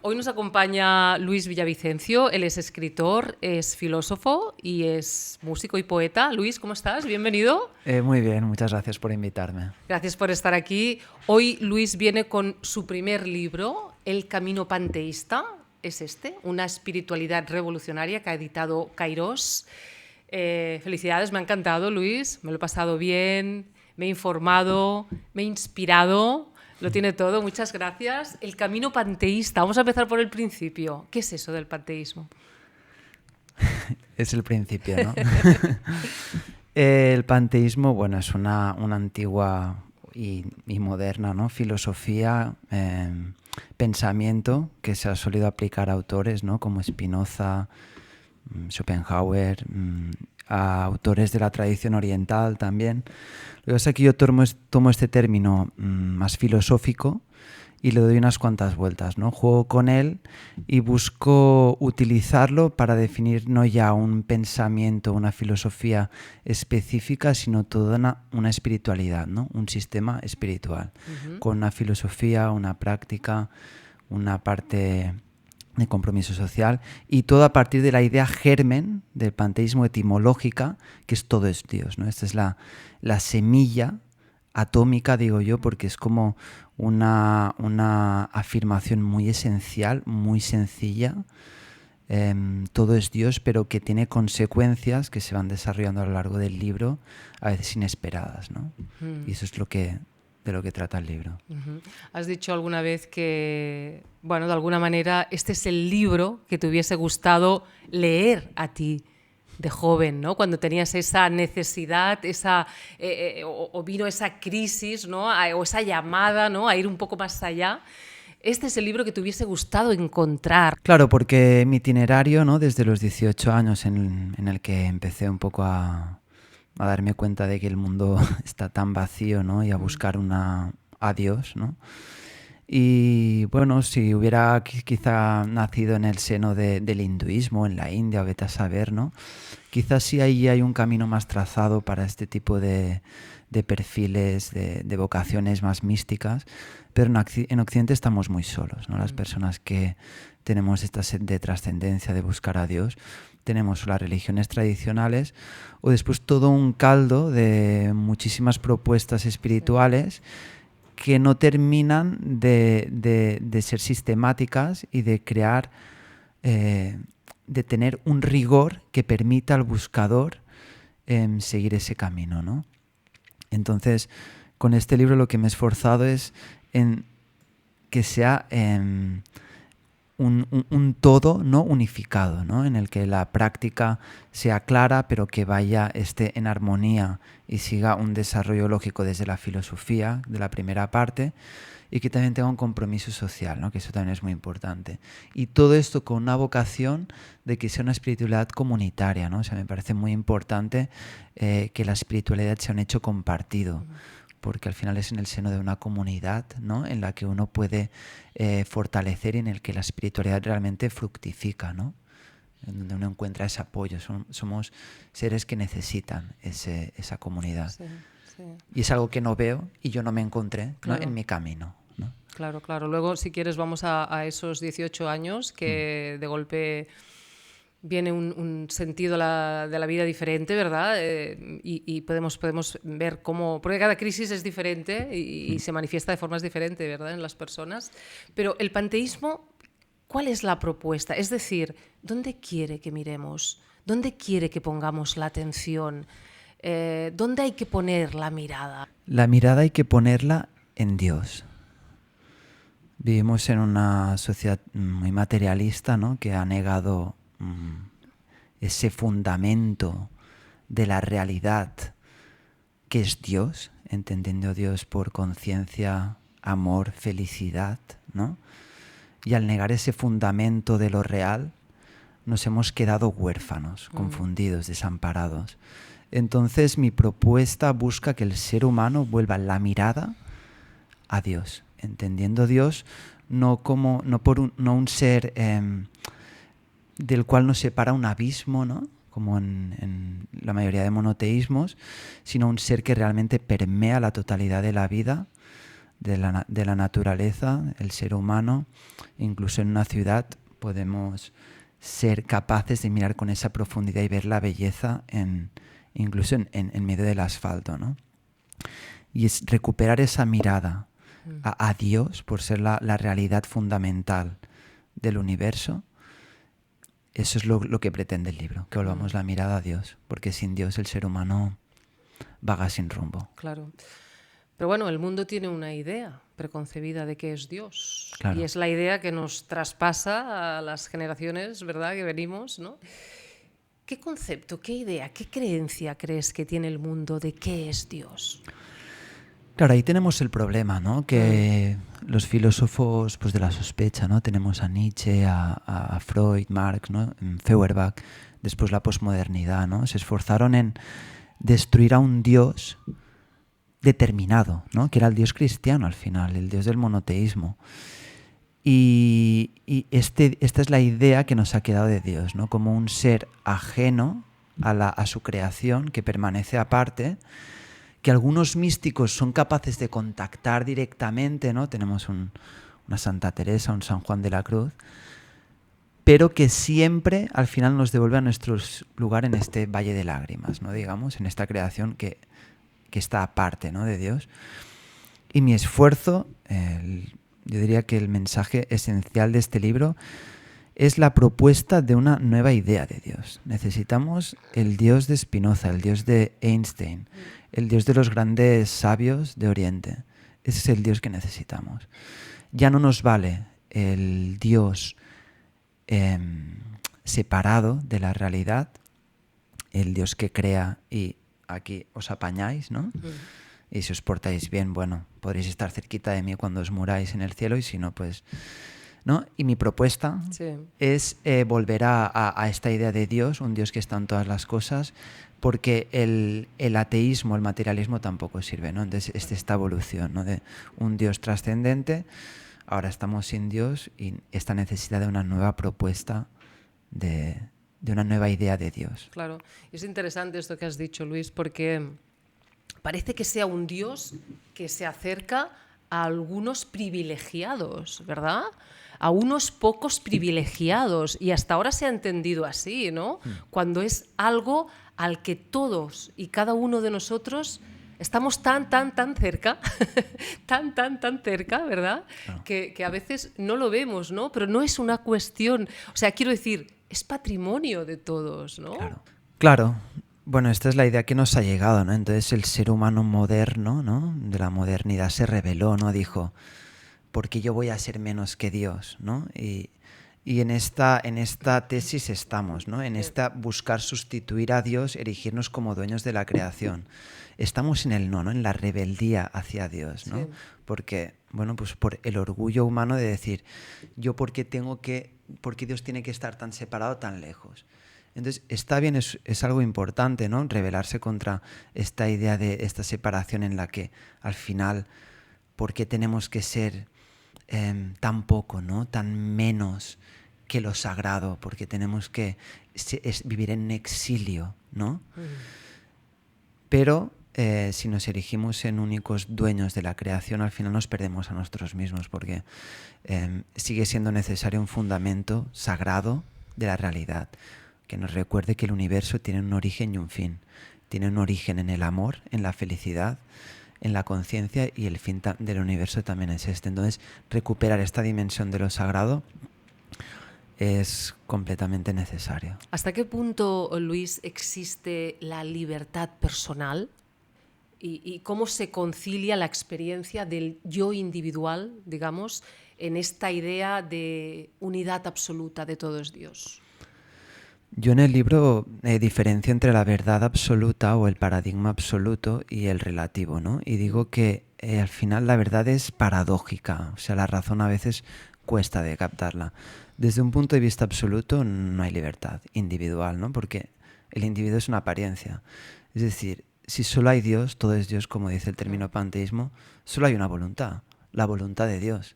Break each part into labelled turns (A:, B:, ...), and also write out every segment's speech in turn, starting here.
A: Hoy nos acompaña Luis Villavicencio, él es escritor, es filósofo y es músico y poeta. Luis, ¿cómo estás? Bienvenido.
B: Muy bien, muchas gracias por invitarme.
A: Gracias por estar aquí. Hoy Luis viene con su primer libro, El Camino Panteísta, es una espiritualidad revolucionaria que ha editado Kairos. Felicidades, me ha encantado, Luis, me lo he pasado bien, me he informado, me he inspirado. Lo tiene todo, muchas gracias. El camino panteísta, vamos a empezar por el principio. ¿Qué es eso del panteísmo?
B: Es el principio, ¿no? El panteísmo, bueno, es una antigua y moderna, ¿no? Filosofía, pensamiento que se ha solido aplicar a autores, ¿no? Como Spinoza, Schopenhauer, a autores de la tradición oriental también. Lo que pasa es que yo tomo este término más filosófico y le doy unas cuantas vueltas, ¿no? Juego con él y busco utilizarlo para definir no ya un pensamiento, una filosofía específica, sino toda una espiritualidad, ¿no? Un sistema espiritual, con una filosofía, una práctica, una parte de compromiso social, y todo a partir de la idea germen del panteísmo etimológica, que es todo es Dios, ¿no? Esta es la semilla atómica, digo yo, porque es como una afirmación muy esencial, muy sencilla. Todo es Dios, pero que tiene consecuencias que se van desarrollando a lo largo del libro, a veces inesperadas, ¿no? Y eso es de lo que trata el libro.
A: Has dicho alguna vez que, bueno, de alguna manera, este es el libro que te hubiese gustado leer a ti de joven, ¿no? Cuando tenías esa necesidad, o vino esa crisis, ¿no? O esa llamada, ¿no? A ir un poco más allá. Este es el libro que te hubiese gustado encontrar.
B: Claro, porque mi itinerario, ¿no? Desde los 18 años en el que empecé un poco a darme cuenta de que el mundo está tan vacío, ¿no? Y a buscar a Dios, ¿no? Y bueno, si hubiera quizá nacido en el seno del hinduismo, en la India, o vete a saber, ¿no? Quizás sí ahí hay un camino más trazado para este tipo de perfiles, de vocaciones más místicas, pero en Occidente estamos muy solos, ¿no? Las personas que tenemos esta sed de trascendencia, de buscar a Dios, tenemos las religiones tradicionales o después todo un caldo de muchísimas propuestas espirituales que no terminan de ser sistemáticas y de crear, de tener un rigor que permita al buscador seguir ese camino, ¿no? Entonces, con este libro lo que me he esforzado es en que sea un todo, ¿no? Unificado, ¿no? En el que la práctica sea clara, pero que esté en armonía y siga un desarrollo lógico desde la filosofía de la primera parte, y que también tenga un compromiso social, ¿no? Que eso también es muy importante. Y todo esto con una vocación de que sea una espiritualidad comunitaria, ¿no? O sea, me parece muy importante que la espiritualidad sea un hecho compartido, porque al final es en el seno de una comunidad, ¿no? En la que uno puede fortalecer y en el que la espiritualidad realmente fructifica, ¿no? En donde uno encuentra ese apoyo. Somos seres que necesitan esa comunidad.
A: Sí, sí.
B: Y es algo que no veo y yo no me encontré,
A: Claro.
B: ¿no? En mi camino, ¿no?
A: Claro, claro. Luego, si quieres, vamos a esos 18 años que de golpe viene un sentido de la vida diferente, ¿verdad? Y podemos ver cómo... Porque cada crisis es diferente y se manifiesta de formas diferentes, ¿verdad? En las personas. Pero el panteísmo, ¿cuál es la propuesta? Es decir, ¿dónde quiere que miremos? ¿Dónde quiere que pongamos la atención? ¿Dónde hay que poner la mirada?
B: La mirada hay que ponerla en Dios. Vivimos en una sociedad muy materialista, ¿no? Que ha negado ese fundamento de la realidad que es Dios, entendiendo a Dios por conciencia, amor, felicidad, ¿no? Y al negar ese fundamento de lo real, nos hemos quedado huérfanos, confundidos, desamparados. Entonces mi propuesta busca que el ser humano vuelva la mirada a Dios, entendiendo a Dios no un ser del cual nos separa un abismo, ¿no? Como en la mayoría de monoteísmos, sino un ser que realmente permea la totalidad de la vida, de la naturaleza, el ser humano, incluso en una ciudad podemos ser capaces de mirar con esa profundidad y ver la belleza incluso en medio del asfalto, ¿no? Y es recuperar esa mirada a Dios por ser la realidad fundamental del universo. Eso es lo que pretende el libro, que volvamos la mirada a Dios, porque sin Dios el ser humano vaga sin rumbo.
A: Claro. Pero bueno, el mundo tiene una idea preconcebida de qué es Dios.
B: Claro.
A: Y es la idea que nos traspasa a las generaciones, ¿verdad?, que venimos, ¿no? ¿Qué concepto, qué idea, qué creencia crees que tiene el mundo de qué es Dios?
B: Claro, ahí tenemos el problema, ¿no? Que los filósofos pues, de la sospecha, ¿no? Tenemos a Nietzsche, a Freud, Marx, ¿no? Feuerbach, después la posmodernidad, ¿no? Se esforzaron en destruir a un Dios determinado, ¿no? Que era el Dios cristiano al final, el Dios del monoteísmo. Y esta es la idea que nos ha quedado de Dios, ¿no? Como un ser ajeno a su creación, que permanece aparte, que algunos místicos son capaces de contactar directamente, ¿no? Tenemos una Santa Teresa, un San Juan de la Cruz, pero que siempre al final nos devuelve a nuestro lugar en este valle de lágrimas, ¿no? Digamos, en esta creación que está aparte, ¿no? De Dios. Y mi esfuerzo, yo diría que el mensaje esencial de este libro es la propuesta de una nueva idea de Dios. Necesitamos el Dios de Spinoza, el Dios de Einstein, el Dios de los grandes sabios de Oriente. Ese es el Dios que necesitamos. Ya no nos vale el Dios separado de la realidad, el Dios que crea y aquí os apañáis, ¿no? Y si os portáis bien, bueno, podréis estar cerquita de mí cuando os muráis en el cielo, y si no, pues... ¿no? Y mi propuesta es volver a esta idea de Dios, un Dios que está en todas las cosas, porque el ateísmo, el materialismo tampoco sirve, ¿no? Entonces, esta evolución, ¿no? De un Dios trascendente, ahora estamos sin Dios, y esta necesidad de una nueva propuesta, de una nueva idea de Dios.
A: Claro, es interesante esto que has dicho, Luis, porque parece que sea un Dios que se acerca a algunos privilegiados, ¿verdad? A unos pocos privilegiados, y hasta ahora se ha entendido así, ¿no? Cuando es algo al que todos y cada uno de nosotros estamos tan cerca, tan cerca, ¿verdad? Claro. Que a veces no lo vemos, ¿no? Pero no es una cuestión, o sea, quiero decir, es patrimonio de todos, ¿no?
B: Claro. Bueno, esta es la idea que nos ha llegado, ¿no? Entonces el ser humano moderno, ¿no? De la modernidad se rebeló, ¿no? Dijo, ¿por qué yo voy a ser menos que Dios, ¿no? Y en esta tesis estamos, ¿no? En esta buscar sustituir a Dios, erigirnos como dueños de la creación. Estamos en el no, en la rebeldía hacia Dios, ¿no? Sí. Porque, bueno, pues por el orgullo humano de decir, yo por qué Dios tiene que estar tan separado, tan lejos. Entonces, está bien, es algo importante, ¿no? Rebelarse contra esta idea de esta separación en la que, al final, ¿por qué tenemos que ser tan poco, ¿no? Tan menos que lo sagrado? Porque tenemos que vivir en exilio, ¿no? Pero si nos erigimos en únicos dueños de la creación, al final nos perdemos a nosotros mismos, porque sigue siendo necesario un fundamento sagrado de la realidad, que nos recuerde que el universo tiene un origen y un fin. Tiene un origen en el amor, en la felicidad, en la conciencia, y el fin del universo también es este. Entonces, recuperar esta dimensión de lo sagrado es completamente necesario.
A: ¿Hasta qué punto, Luis, existe la libertad personal? ¿Y cómo se concilia la experiencia del yo individual, digamos, en esta idea de unidad absoluta de todo es Dios?
B: Yo en el libro diferencio entre la verdad absoluta o el paradigma absoluto y el relativo, ¿no? Y digo que al final la verdad es paradójica, o sea, la razón a veces cuesta de captarla. Desde un punto de vista absoluto no hay libertad individual, ¿no? Porque el individuo es una apariencia. Es decir, si solo hay Dios, todo es Dios, como dice el término panteísmo, solo hay una voluntad, la voluntad de Dios.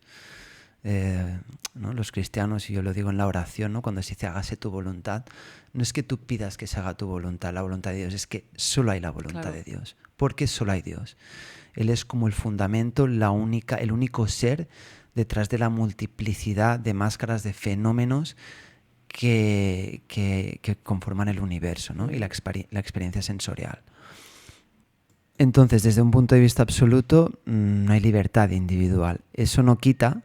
B: ¿no? Los cristianos, y yo lo digo en la oración, ¿no? Cuando se dice hágase tu voluntad, no es que tú pidas que se haga tu voluntad, la voluntad de Dios, es que solo hay la voluntad de Dios. Porque solo hay Dios. Él es como el fundamento, el único ser detrás de la multiplicidad de máscaras, de fenómenos que conforman el universo, ¿no? Y la experiencia sensorial. Entonces, desde un punto de vista absoluto, no hay libertad individual. Eso no quita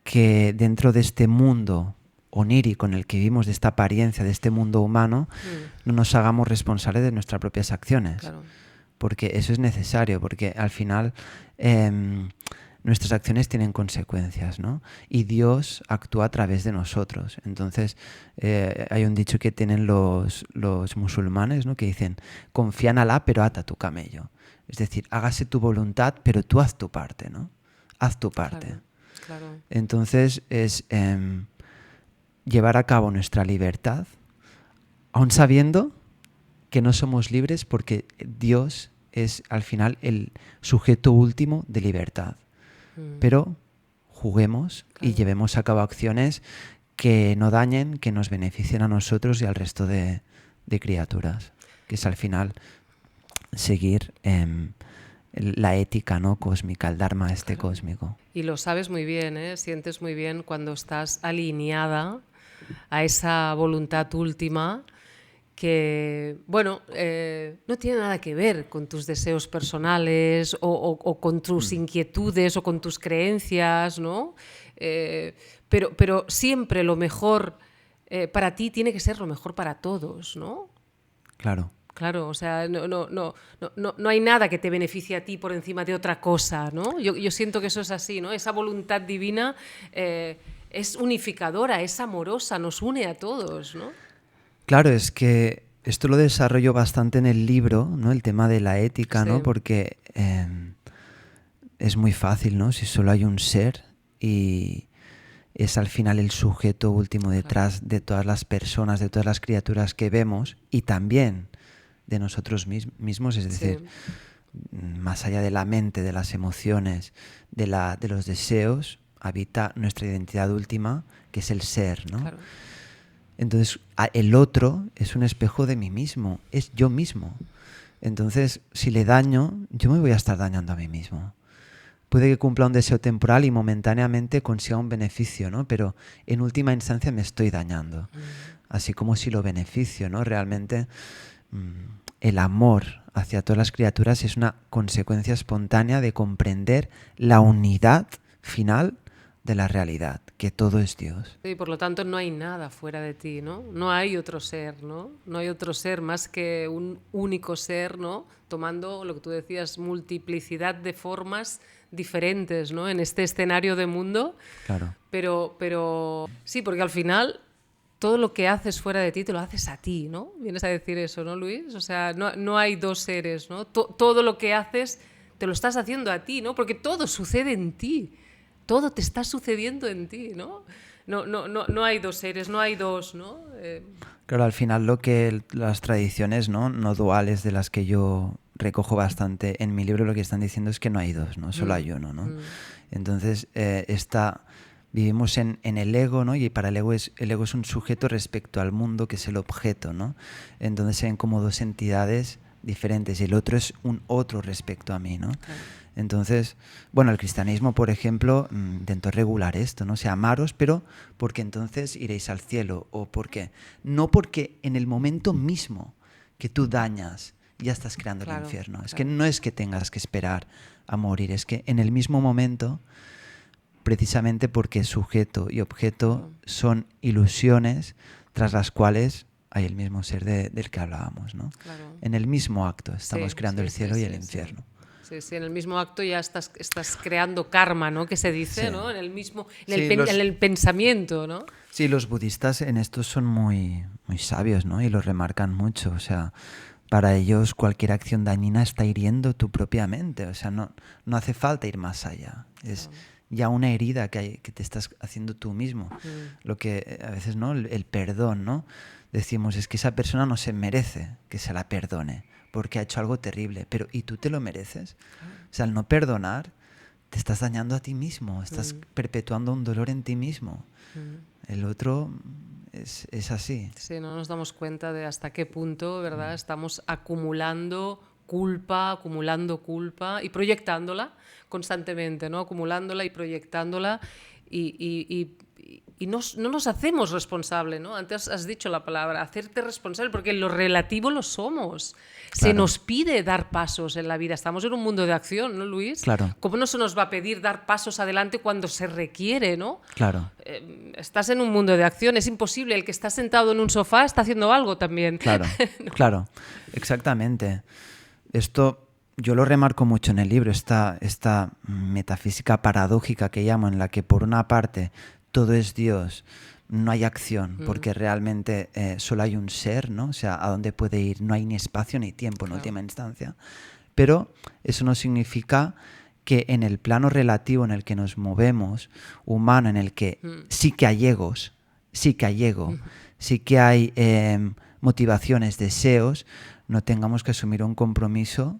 B: que dentro de este mundo onírico en el que vivimos, de esta apariencia, de este mundo humano, no nos hagamos responsables de nuestras propias acciones. Claro. Porque eso es necesario, porque al final nuestras acciones tienen consecuencias, ¿no? Y Dios actúa a través de nosotros. Entonces, hay un dicho que tienen los musulmanes, ¿no? Que dicen, confía en Alá, pero ata tu camello. Es decir, hágase tu voluntad, pero tú haz tu parte, ¿no? Haz tu parte.
A: Claro, claro.
B: Entonces, es llevar a cabo nuestra libertad, aun sabiendo que no somos libres, porque Dios es al final el sujeto último de libertad. Pero juguemos y llevemos a cabo acciones que no dañen, que nos beneficien a nosotros y al resto de criaturas, que es al final seguir la ética, ¿no? Cósmica, el dharma cósmico.
A: Y lo sabes muy bien, ¿eh? Sientes muy bien cuando estás alineada a esa voluntad última que, bueno, no tiene nada que ver con tus deseos personales o con tus inquietudes o con tus creencias, ¿no? Pero siempre lo mejor para ti tiene que ser lo mejor para todos, ¿no?
B: Claro.
A: Claro, o sea, no hay nada que te beneficie a ti por encima de otra cosa, ¿no? Yo siento que eso es así, ¿no? Esa voluntad divina es unificadora, es amorosa, nos une a todos, ¿no?
B: Claro, es que esto lo desarrollo bastante en el libro, ¿no? El tema de la ética, ¿no? Porque es muy fácil, ¿no? Si solo hay un ser y es al final el sujeto último detrás de todas las personas, de todas las criaturas que vemos y también de nosotros mismos, es decir, más allá de la mente, de las emociones, de los deseos, habita nuestra identidad última, que es el ser, ¿no? Claro. Entonces, el otro es un espejo de mí mismo, es yo mismo. Entonces, si le daño, yo me voy a estar dañando a mí mismo. Puede que cumpla un deseo temporal y momentáneamente consiga un beneficio, ¿no? Pero en última instancia me estoy dañando. Así como si lo beneficio, ¿no? Realmente el amor hacia todas las criaturas es una consecuencia espontánea de comprender la unidad final de la realidad, que todo es Dios.
A: Y por lo tanto no hay nada fuera de ti, ¿no? No hay otro ser, ¿no? No hay otro ser más que un único ser, ¿no? Tomando lo que tú decías, multiplicidad de formas diferentes, ¿no? En este escenario de mundo.
B: Claro.
A: Pero sí, porque al final todo lo que haces fuera de ti te lo haces a ti, ¿no? Vienes a decir eso, ¿no, Luis? O sea, no hay dos seres, ¿no? Todo lo que haces te lo estás haciendo a ti, ¿no? Porque todo sucede en ti. Todo te está sucediendo en ti, ¿no? No hay dos seres, no hay dos, ¿no?
B: Claro, al final lo que las tradiciones no duales de las que yo recojo bastante en mi libro, lo que están diciendo es que no hay dos, ¿no? Solo hay uno, ¿no? Entonces, vivimos en el ego, ¿no? Y para el ego es un sujeto respecto al mundo, que es el objeto, ¿no? Entonces se ven como dos entidades diferentes y el otro es un otro respecto a mí, ¿no? Claro. Entonces, bueno, el cristianismo, por ejemplo, intentó regular esto, ¿no? O sea, amaros, pero porque entonces iréis al cielo. ¿O por qué? No porque en el momento mismo que tú dañas, ya estás creando el infierno. Claro. Es que no es que tengas que esperar a morir, es que en el mismo momento, precisamente porque sujeto y objeto son ilusiones tras las cuales hay el mismo ser del que hablábamos, ¿no? Claro. En el mismo acto estamos creando el cielo y el infierno.
A: Sí, en el mismo acto ya estás creando karma, ¿no? Que se dice, ¿no? En el pensamiento, ¿no?
B: Sí, los budistas en esto son muy, muy sabios, ¿no? Y lo remarcan mucho. O sea, para ellos cualquier acción dañina está hiriendo tu propia mente. O sea, no hace falta ir más allá. Es ya una herida que te estás haciendo tú mismo. Lo que a veces, ¿no? El perdón, ¿no? Decimos, es que esa persona no se merece que se la perdone porque ha hecho algo terrible, pero ¿y tú te lo mereces? O sea, al no perdonar, te estás dañando a ti mismo, estás perpetuando un dolor en ti mismo. El otro es así.
A: Sí, no nos damos cuenta de hasta qué punto, ¿verdad? Estamos acumulando culpa y proyectándola constantemente, ¿no? Acumulándola y proyectándola y no nos hacemos responsable, ¿no? Antes has dicho la palabra, hacerte responsable, porque en lo relativo lo somos.
B: Claro.
A: Se nos pide dar pasos en la vida. Estamos en un mundo de acción, ¿no, Luis?
B: Claro.
A: ¿Cómo no se nos va a pedir dar pasos adelante cuando se requiere, ¿no?
B: Claro.
A: Estás en un mundo de acción, es imposible. El que está sentado en un sofá está haciendo algo también.
B: Claro, ¿no? Claro, exactamente. Esto yo lo remarco mucho en el libro, esta metafísica paradójica que llamo, en la que por una parte todo es Dios, no hay acción, porque realmente solo hay un ser, ¿no? O sea, ¿a dónde puede ir? No hay ni espacio ni tiempo en última instancia. Pero eso no significa que en el plano relativo en el que nos movemos, humano, en el que sí que hay egos, sí que hay motivaciones, deseos, no tengamos que asumir un compromiso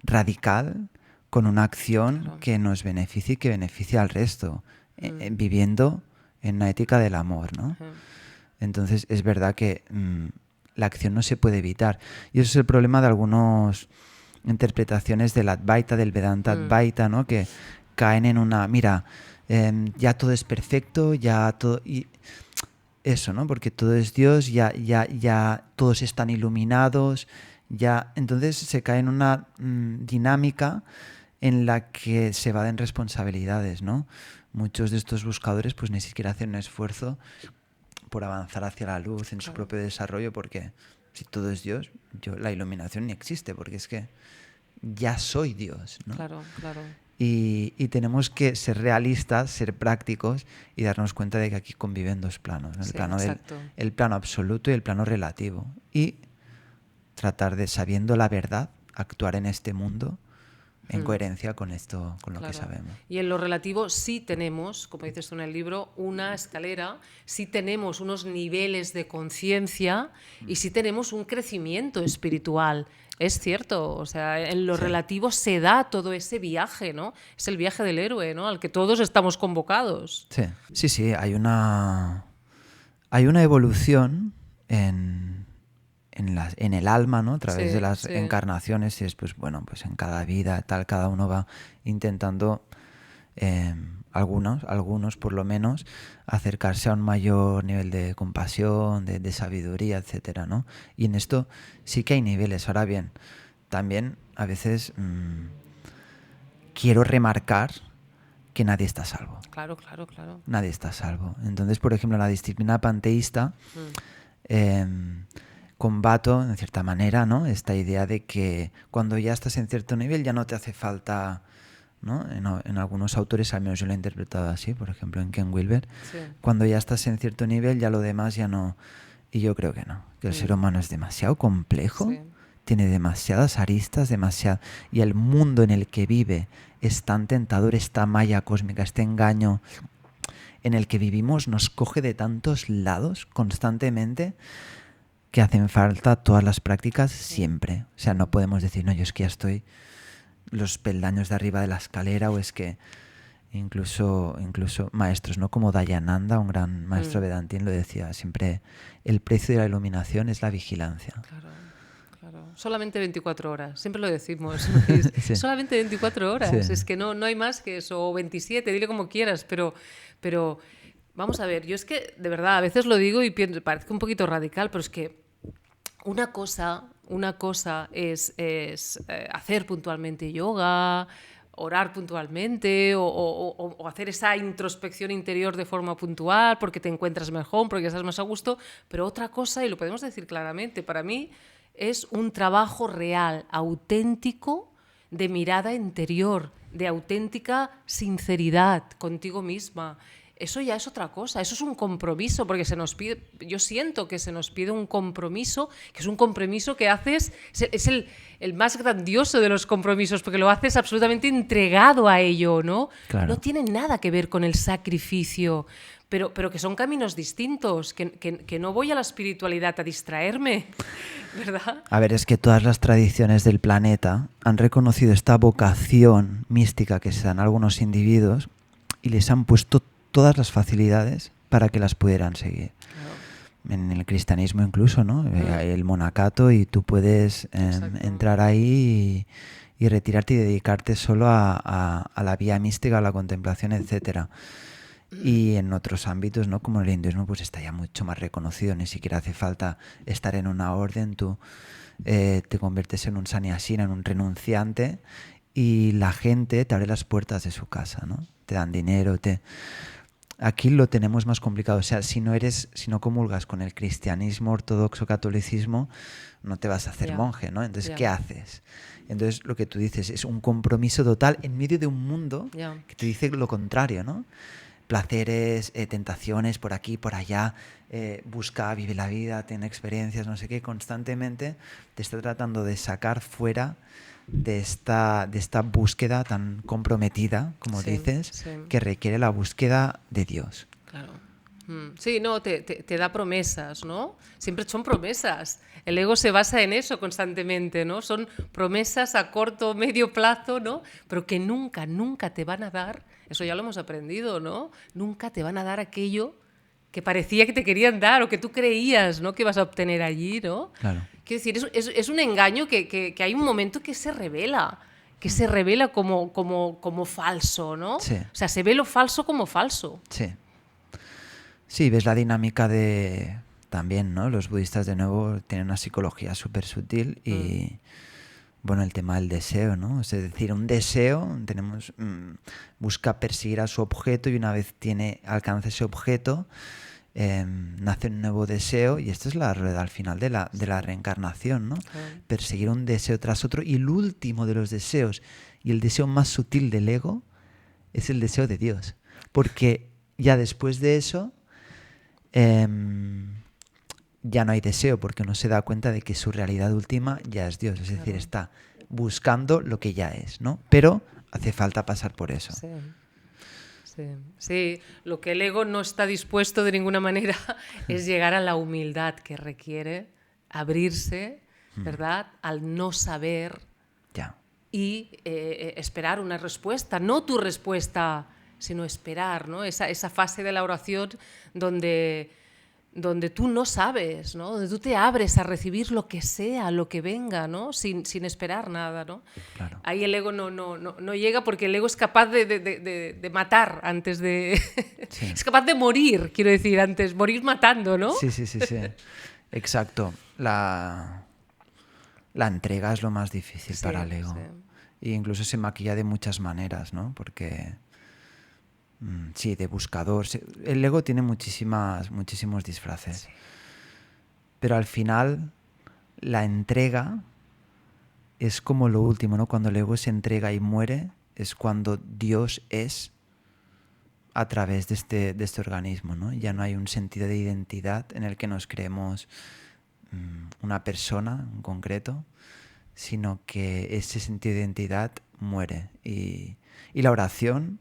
B: radical con una acción que nos beneficie y que beneficie al resto, viviendo en una ética del amor, ¿no? Entonces es verdad que la acción no se puede evitar. Y eso es el problema de algunas interpretaciones del Advaita, del Vedanta Advaita, ¿no? Que caen en una, mira, ya todo es perfecto, ya todo... Y eso, ¿no? Porque todo es Dios, ya todos están iluminados, ya... Entonces se cae en una dinámica en la que se evaden responsabilidades, ¿no? Muchos de estos buscadores pues ni siquiera hacen un esfuerzo por avanzar hacia la luz en su propio desarrollo, porque si todo es Dios, la iluminación ni existe, porque es que ya soy Dios, ¿no?
A: Claro.
B: Y tenemos que ser realistas, ser prácticos y darnos cuenta de que aquí conviven dos planos, ¿no? El plano absoluto y el plano relativo. Y tratar de, sabiendo la verdad, actuar en este mundo en coherencia con esto, con lo que sabemos.
A: Y en lo relativo sí tenemos, como dices tú en el libro, una escalera, sí tenemos unos niveles de conciencia y sí tenemos un crecimiento espiritual. Es cierto, o sea, en lo relativo se da todo ese viaje, ¿no? Es el viaje del héroe, ¿no? Al que todos estamos convocados.
B: Sí, hay una evolución en el alma, ¿no? A través de las encarnaciones, y después, bueno, pues en cada vida, cada uno va intentando, algunos por lo menos, acercarse a un mayor nivel de compasión, de sabiduría, etcétera, ¿no? Y en esto sí que hay niveles. Ahora bien, también a veces quiero remarcar que nadie está a salvo.
A: Claro.
B: Nadie está a salvo. Entonces, por ejemplo, la disciplina panteísta combato, en cierta manera, ¿no? Esta idea de que cuando ya estás en cierto nivel ya no te hace falta, ¿no? En algunos autores, al menos yo lo he interpretado así, por ejemplo en Ken Wilber, cuando ya estás en cierto nivel ya lo demás ya no... Y yo creo que no, que el ser humano es demasiado complejo, tiene demasiadas aristas, y el mundo en el que vive es tan tentador, esta malla cósmica, este engaño en el que vivimos nos coge de tantos lados constantemente, que hacen falta todas las prácticas siempre. O sea, no podemos decir, no, yo es que ya estoy los peldaños de arriba de la escalera, o es que incluso maestros, ¿no? Como Dayananda, un gran maestro vedantín, lo decía siempre, el precio de la iluminación es la vigilancia.
A: Claro. Solamente 24 horas, siempre lo decimos. Solamente 24 horas, es que no hay más que eso, o 27, dile como quieras, pero vamos a ver, yo es que, de verdad, a veces lo digo y parece un poquito radical, pero es que una cosa es hacer puntualmente yoga, orar puntualmente o hacer esa introspección interior de forma puntual porque te encuentras mejor, porque estás más a gusto, pero otra cosa, y lo podemos decir claramente, para mí es un trabajo real, auténtico, de mirada interior, de auténtica sinceridad contigo misma. Eso ya es otra cosa, eso es un compromiso, porque se nos pide, yo siento que se nos pide un compromiso, que es un compromiso que haces, es el más grandioso de los compromisos, porque lo haces absolutamente entregado a ello, ¿no?
B: Claro.
A: No tiene nada que ver con el sacrificio, pero que son caminos distintos, que no voy a la espiritualidad a distraerme, ¿verdad?
B: A ver, es que todas las tradiciones del planeta han reconocido esta vocación mística que se dan a algunos individuos y les han puesto todas las facilidades para que las pudieran seguir. En el cristianismo incluso, ¿no? Hay el monacato y tú puedes entrar ahí y retirarte y dedicarte solo a la vía mística, a la contemplación, etcétera. Y en otros ámbitos, ¿no? Como el hinduismo, pues está ya mucho más reconocido, ni siquiera hace falta estar en una orden, tú te conviertes en un sannyasina, en un renunciante, y la gente te abre las puertas de su casa, ¿no? Te dan dinero, Aquí lo tenemos más complicado. O sea, si no comulgas con el cristianismo ortodoxo, catolicismo, no te vas a hacer monje, ¿no? Entonces, ¿qué haces? Entonces, lo que tú dices es un compromiso total en medio de un mundo que te dice lo contrario, ¿no? Placeres, tentaciones por aquí, por allá, busca, vive la vida, ten experiencias, no sé qué, constantemente te está tratando de sacar fuera de esta búsqueda tan comprometida, como dices, que requiere la búsqueda de Dios.
A: Claro. Sí, no, te da promesas, ¿no? Siempre son promesas. El ego se basa en eso constantemente, ¿no? Son promesas a corto o medio plazo, ¿no? Pero que nunca, nunca te van a dar, eso ya lo hemos aprendido, ¿no? Nunca te van a dar aquello que parecía que te querían dar o que tú creías, ¿no? Que vas a obtener allí, ¿no?
B: Claro.
A: Quiero decir, es un engaño que hay un momento que se revela como falso, ¿no?
B: Sí.
A: O sea, se ve lo falso como falso.
B: Sí. Sí, ves la dinámica de... También, ¿no? Los budistas, de nuevo, tienen una psicología súper sutil y... Bueno, el tema del deseo, ¿no? Es decir, un deseo, busca perseguir a su objeto y una vez alcanza ese objeto, nace un nuevo deseo y esta es la rueda al final de la reencarnación, ¿no? Perseguir un deseo tras otro y el último de los deseos y el deseo más sutil del ego es el deseo de Dios. Porque ya después de eso ya no hay deseo porque uno se da cuenta de que su realidad última ya es Dios, es decir, está buscando lo que ya es, ¿no? Pero hace falta pasar por eso.
A: Sí, lo que el ego no está dispuesto de ninguna manera es llegar a la humildad que requiere abrirse, ¿verdad? Al no saber y esperar una respuesta, no tu respuesta, sino esperar, ¿no? Esa fase de la oración donde tú no sabes, ¿no? Donde tú te abres a recibir lo que sea, lo que venga, ¿no? Sin esperar nada, ¿no?
B: Claro.
A: Ahí el ego no llega porque el ego es capaz de matar antes de...
B: Sí.
A: Es capaz de morir, quiero decir, antes, morir matando, ¿no?
B: Sí. Exacto. La entrega es lo más difícil para el ego. Sí. E incluso se maquilla de muchas maneras, ¿no? Porque... Sí, de buscador. El ego tiene muchísimos disfraces. Sí. Pero al final, la entrega es como lo último, ¿no? Cuando el ego se entrega y muere, es cuando Dios es a través de este organismo, ¿no? Ya no hay un sentido de identidad en el que nos creemos una persona en concreto, sino que ese sentido de identidad muere. Y la oración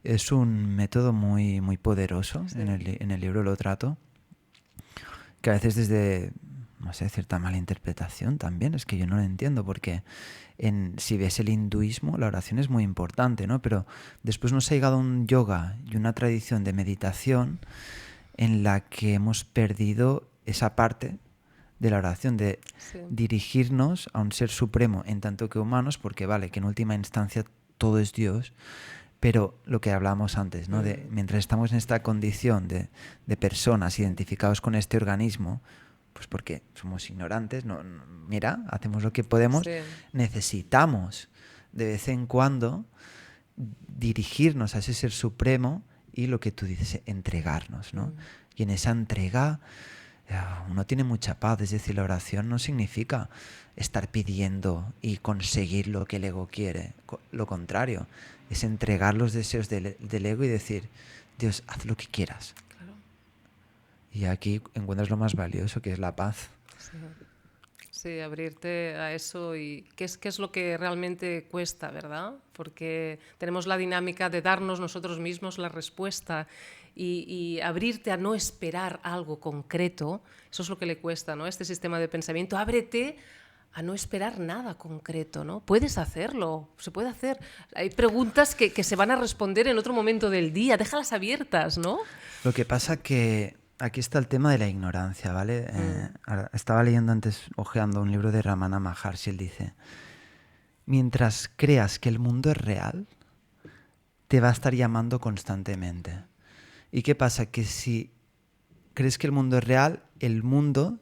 B: es un método muy, muy poderoso, sí. En el libro lo trato, que a veces desde, no sé, cierta mala interpretación también, es que yo no lo entiendo, porque si ves el hinduismo, la oración es muy importante, ¿no? Pero después nos ha llegado un yoga y una tradición de meditación en la que hemos perdido esa parte de la oración, de dirigirnos a un ser supremo en tanto que humanos, porque vale, que en última instancia todo es Dios. Pero lo que hablábamos antes, ¿no? De mientras estamos en esta condición de personas identificados con este organismo, pues porque somos ignorantes, mira, hacemos lo que podemos, necesitamos de vez en cuando dirigirnos a ese ser supremo y lo que tú dices, entregarnos, ¿no? Y en esa entrega uno tiene mucha paz, es decir, la oración no significa estar pidiendo y conseguir lo que el ego quiere, lo contrario. Es entregar los deseos del ego y decir, Dios, haz lo que quieras. Claro. Y aquí encuentras lo más valioso, que es la paz.
A: Sí, abrirte a eso y qué es lo que realmente cuesta, ¿verdad? Porque tenemos la dinámica de darnos nosotros mismos la respuesta y abrirte a no esperar algo concreto, eso es lo que le cuesta, ¿no? Este sistema de pensamiento, ábrete a no esperar nada concreto, ¿no? Puedes hacerlo, se puede hacer. Hay preguntas que se van a responder en otro momento del día, déjalas abiertas, ¿no?
B: Lo que pasa que aquí está el tema de la ignorancia, ¿vale? Estaba leyendo antes, ojeando un libro de Ramana Maharshi, él dice, mientras creas que el mundo es real, te va a estar llamando constantemente. ¿Y qué pasa? Que si crees que el mundo es real, el mundo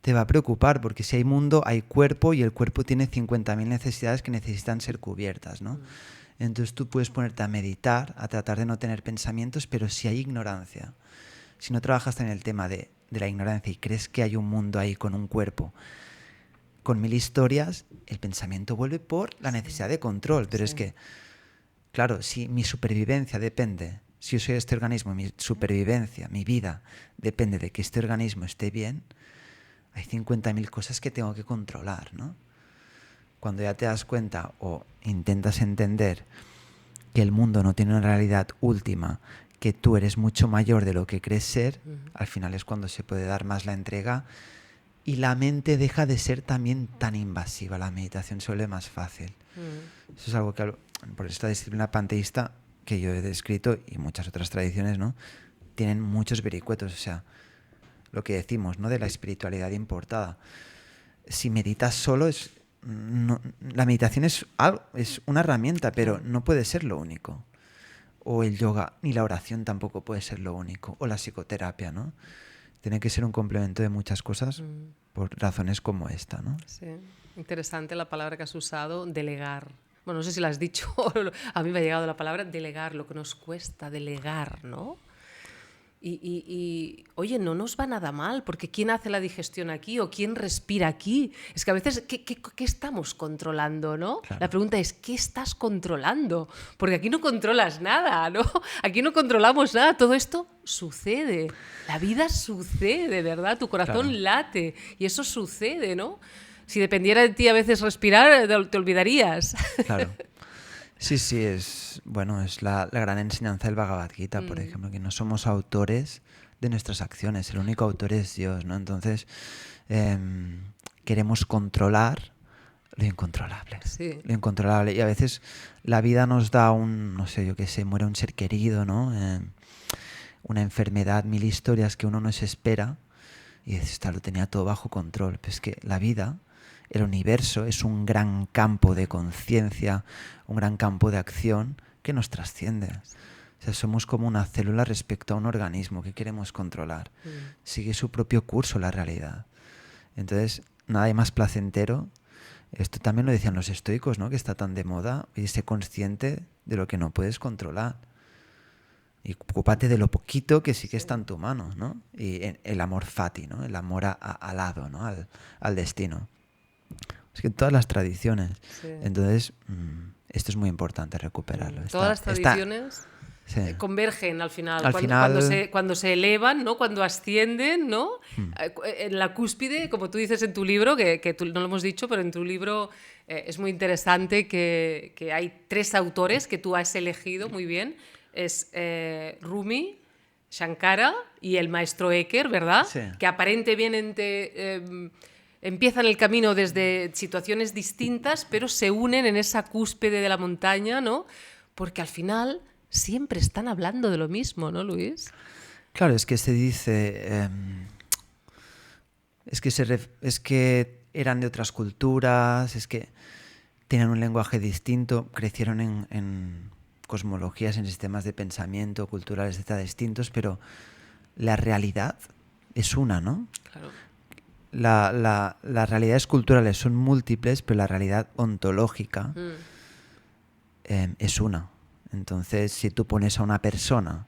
B: te va a preocupar, porque si hay mundo, hay cuerpo, y el cuerpo tiene 50.000 necesidades que necesitan ser cubiertas, ¿no? Entonces tú puedes ponerte a meditar, a tratar de no tener pensamientos, pero si hay ignorancia, si no trabajas en el tema de la ignorancia y crees que hay un mundo ahí con un cuerpo, con 1000 historias, el pensamiento vuelve por la necesidad de control. Pero es que, claro, si mi supervivencia depende, si yo soy este organismo, mi supervivencia, mi vida, depende de que este organismo esté bien, hay 50.000 cosas que tengo que controlar, ¿no? Cuando ya te das cuenta o intentas entender que el mundo no tiene una realidad última, que tú eres mucho mayor de lo que crees ser, al final es cuando se puede dar más la entrega y la mente deja de ser también tan invasiva, la meditación se vuelve más fácil. Eso es algo que, por esta disciplina panteísta que yo he descrito y muchas otras tradiciones, ¿no? Tienen muchos vericuetos, o sea, lo que decimos, ¿no? De la espiritualidad importada. Si meditas solo, la meditación es una herramienta, pero no puede ser lo único. O el yoga, ni la oración tampoco puede ser lo único. O la psicoterapia, ¿no? Tiene que ser un complemento de muchas cosas por razones como esta, ¿no?
A: Sí, interesante la palabra que has usado, delegar. Bueno, no sé si la has dicho, a mí me ha llegado la palabra delegar, lo que nos cuesta delegar, ¿no? Y oye, no nos va nada mal, porque ¿quién hace la digestión aquí o quién respira aquí? Es que a veces, ¿qué estamos controlando, no?
B: Claro.
A: La pregunta es, ¿qué estás controlando? Porque aquí no controlas nada, ¿no? Aquí no controlamos nada, todo esto sucede. La vida sucede, ¿verdad? Tu corazón late y eso sucede, ¿no? Si dependiera de ti a veces respirar, te olvidarías.
B: Claro. Sí, es la gran enseñanza del Bhagavad Gita, por ejemplo, que no somos autores de nuestras acciones, el único autor es Dios, ¿no? Entonces, queremos controlar lo incontrolable.
A: Sí.
B: Lo incontrolable. Y a veces la vida nos da no sé, yo qué sé, muere un ser querido, ¿no? Una enfermedad, 1000 historias que uno no se espera, y dices, lo tenía todo bajo control. Pero es que la vida, el universo, es un gran campo de conciencia, un gran campo de acción que nos trasciende. O sea, somos como una célula respecto a un organismo que queremos controlar. Sigue su propio curso la realidad. Entonces, nada hay más placentero. Esto también lo decían los estoicos, ¿no? Que está tan de moda. Y sé consciente de lo que no puedes controlar. Y ocúpate de lo poquito que sí que está en tu mano, ¿no? Y el amor fati, ¿no? El amor al hado, ¿no? Al destino. Es que en todas las tradiciones. Sí. Entonces, esto es muy importante recuperarlo.
A: Todas las tradiciones convergen al final. Cuando se elevan, ¿no? Cuando ascienden, ¿no? En la cúspide, como tú dices en tu libro, que tú no lo hemos dicho, pero en tu libro es muy interesante que hay 3 autores que tú has elegido muy bien. Es Rumi, Shankara y el maestro Eker, ¿verdad?
B: Sí.
A: Que aparentemente empiezan el camino desde situaciones distintas, pero se unen en esa cúspide de la montaña, ¿no? Porque al final siempre están hablando de lo mismo, ¿no, Luis?
B: Claro, es que se dice... es que eran de otras culturas, es que tienen un lenguaje distinto, crecieron en cosmologías, en sistemas de pensamiento, culturales, etcétera, distintos, pero la realidad es una, ¿no?
A: Claro.
B: Las realidades culturales son múltiples, pero la realidad ontológica es una. Entonces, si tú pones a una persona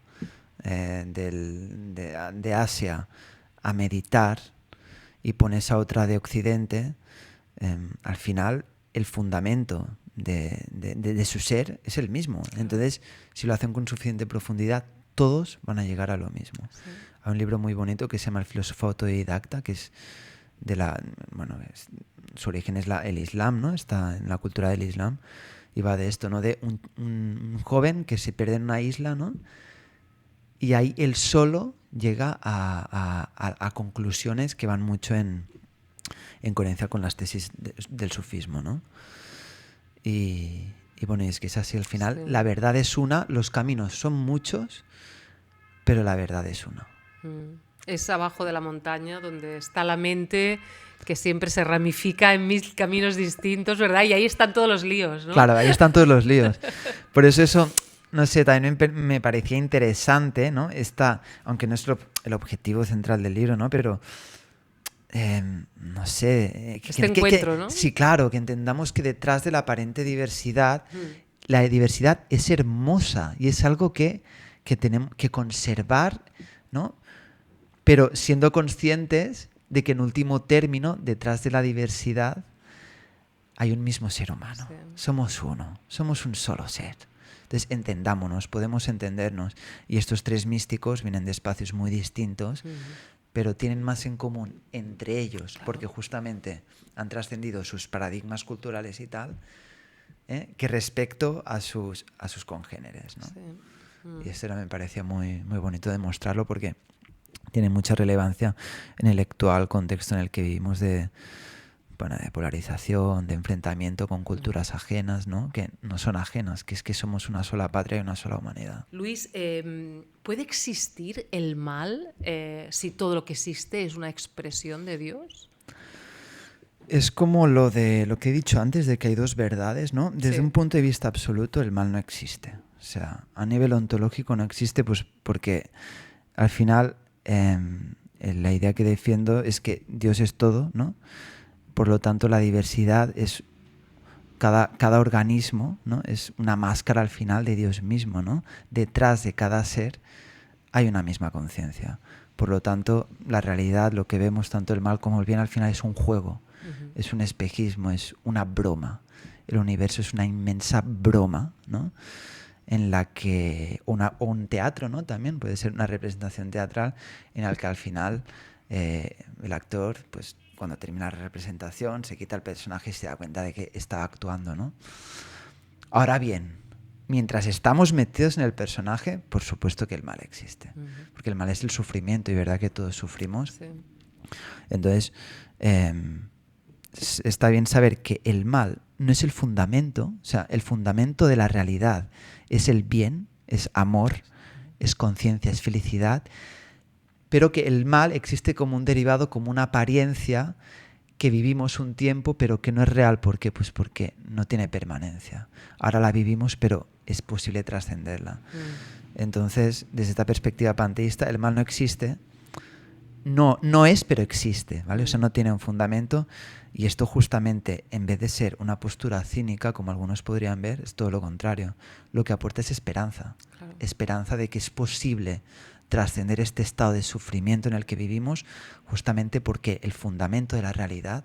B: de Asia a meditar y pones a otra de Occidente, al final el fundamento de su ser es el mismo. Entonces, si lo hacen con suficiente profundidad, todos van a llegar a lo mismo. Sí. Hay un libro muy bonito que se llama El filósofo autodidacta, que es su origen es el Islam, ¿no? Está en la cultura del Islam y va de esto, ¿no? De un joven que se pierde en una isla, ¿no? Y ahí él solo llega a conclusiones que van mucho en coherencia con las tesis del sufismo, ¿no? Y bueno, y es que es así al final.
A: Sí.
B: La verdad es una, los caminos son muchos, pero la verdad es una.
A: Es abajo de la montaña donde está la mente, que siempre se ramifica en 1000 caminos distintos, ¿verdad? Y ahí están todos los líos, ¿no?
B: Claro, ahí están todos los líos. Por eso, no sé, también me parecía interesante, ¿no? Aunque no es el objetivo central del libro, ¿no? Pero, no sé...
A: Este encuentro, ¿no?
B: Sí, claro, que entendamos que detrás de la aparente diversidad, la diversidad es hermosa y es algo que tenemos que conservar, ¿no? Pero siendo conscientes de que en último término, detrás de la diversidad, hay un mismo ser humano. Sí. Somos uno, somos un solo ser. Entonces entendámonos, podemos entendernos. Y estos tres místicos vienen de espacios muy distintos, pero tienen más en común entre ellos, claro, porque justamente han trascendido sus paradigmas culturales y tal, que respecto a sus congéneres, ¿no? Sí. Y esto me parecía muy, muy bonito demostrarlo porque tiene mucha relevancia en el actual contexto en el que vivimos de polarización, de enfrentamiento con culturas ajenas, ¿no? Que no son ajenas, que es que somos una sola patria y una sola humanidad.
A: Luis, ¿puede existir el mal si todo lo que existe es una expresión de Dios?
B: Es como lo que he dicho antes, de que hay dos verdades, ¿no? Desde un punto de vista absoluto, el mal no existe. O sea, a nivel ontológico no existe, pues porque al final la idea que defiendo es que Dios es todo, ¿no? Por lo tanto, la diversidad es cada organismo, ¿no? Es una máscara al final de Dios mismo, ¿no? Detrás de cada ser hay una misma conciencia. Por lo tanto, la realidad, lo que vemos, tanto el mal como el bien, al final es un juego, es un espejismo, es una broma. El universo es una inmensa broma, ¿no? En la que o un teatro, ¿no? También puede ser una representación teatral en la que al final el actor, pues cuando termina la representación, se quita el personaje y se da cuenta de que está actuando, ¿no? Ahora bien, mientras estamos metidos en el personaje, por supuesto que el mal existe, porque el mal es el sufrimiento y verdad que todos sufrimos. Sí. Entonces, está bien saber que el mal no es el fundamento, o sea, el fundamento de la realidad es el bien, es amor, es conciencia, es felicidad, pero que el mal existe como un derivado, como una apariencia que vivimos un tiempo, pero que no es real. ¿Por qué? Pues porque no tiene permanencia. Ahora la vivimos, pero es posible trascenderla. Entonces, desde esta perspectiva panteísta, el mal no existe. No es, pero existe, ¿vale? O sea, no tiene un fundamento. Y esto justamente, en vez de ser una postura cínica, como algunos podrían ver, es todo lo contrario. Lo que aporta es esperanza. Claro. Esperanza de que es posible trascender este estado de sufrimiento en el que vivimos, justamente porque el fundamento de la realidad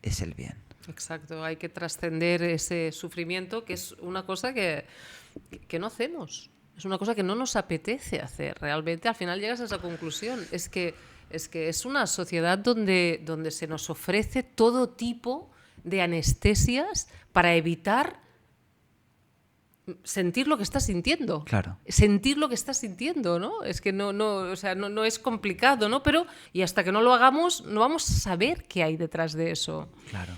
B: es el bien.
A: Exacto, hay que trascender ese sufrimiento, que es una cosa que no hacemos. Es una cosa que no nos apetece hacer. Realmente, al final llegas a esa conclusión. Es que es una sociedad donde se nos ofrece todo tipo de anestesias para evitar sentir lo que estás sintiendo.
B: Claro.
A: Sentir lo que estás sintiendo, ¿no? Es que o sea, no es complicado, ¿no? Pero, y hasta que no lo hagamos, no vamos a saber qué hay detrás de eso.
B: Claro.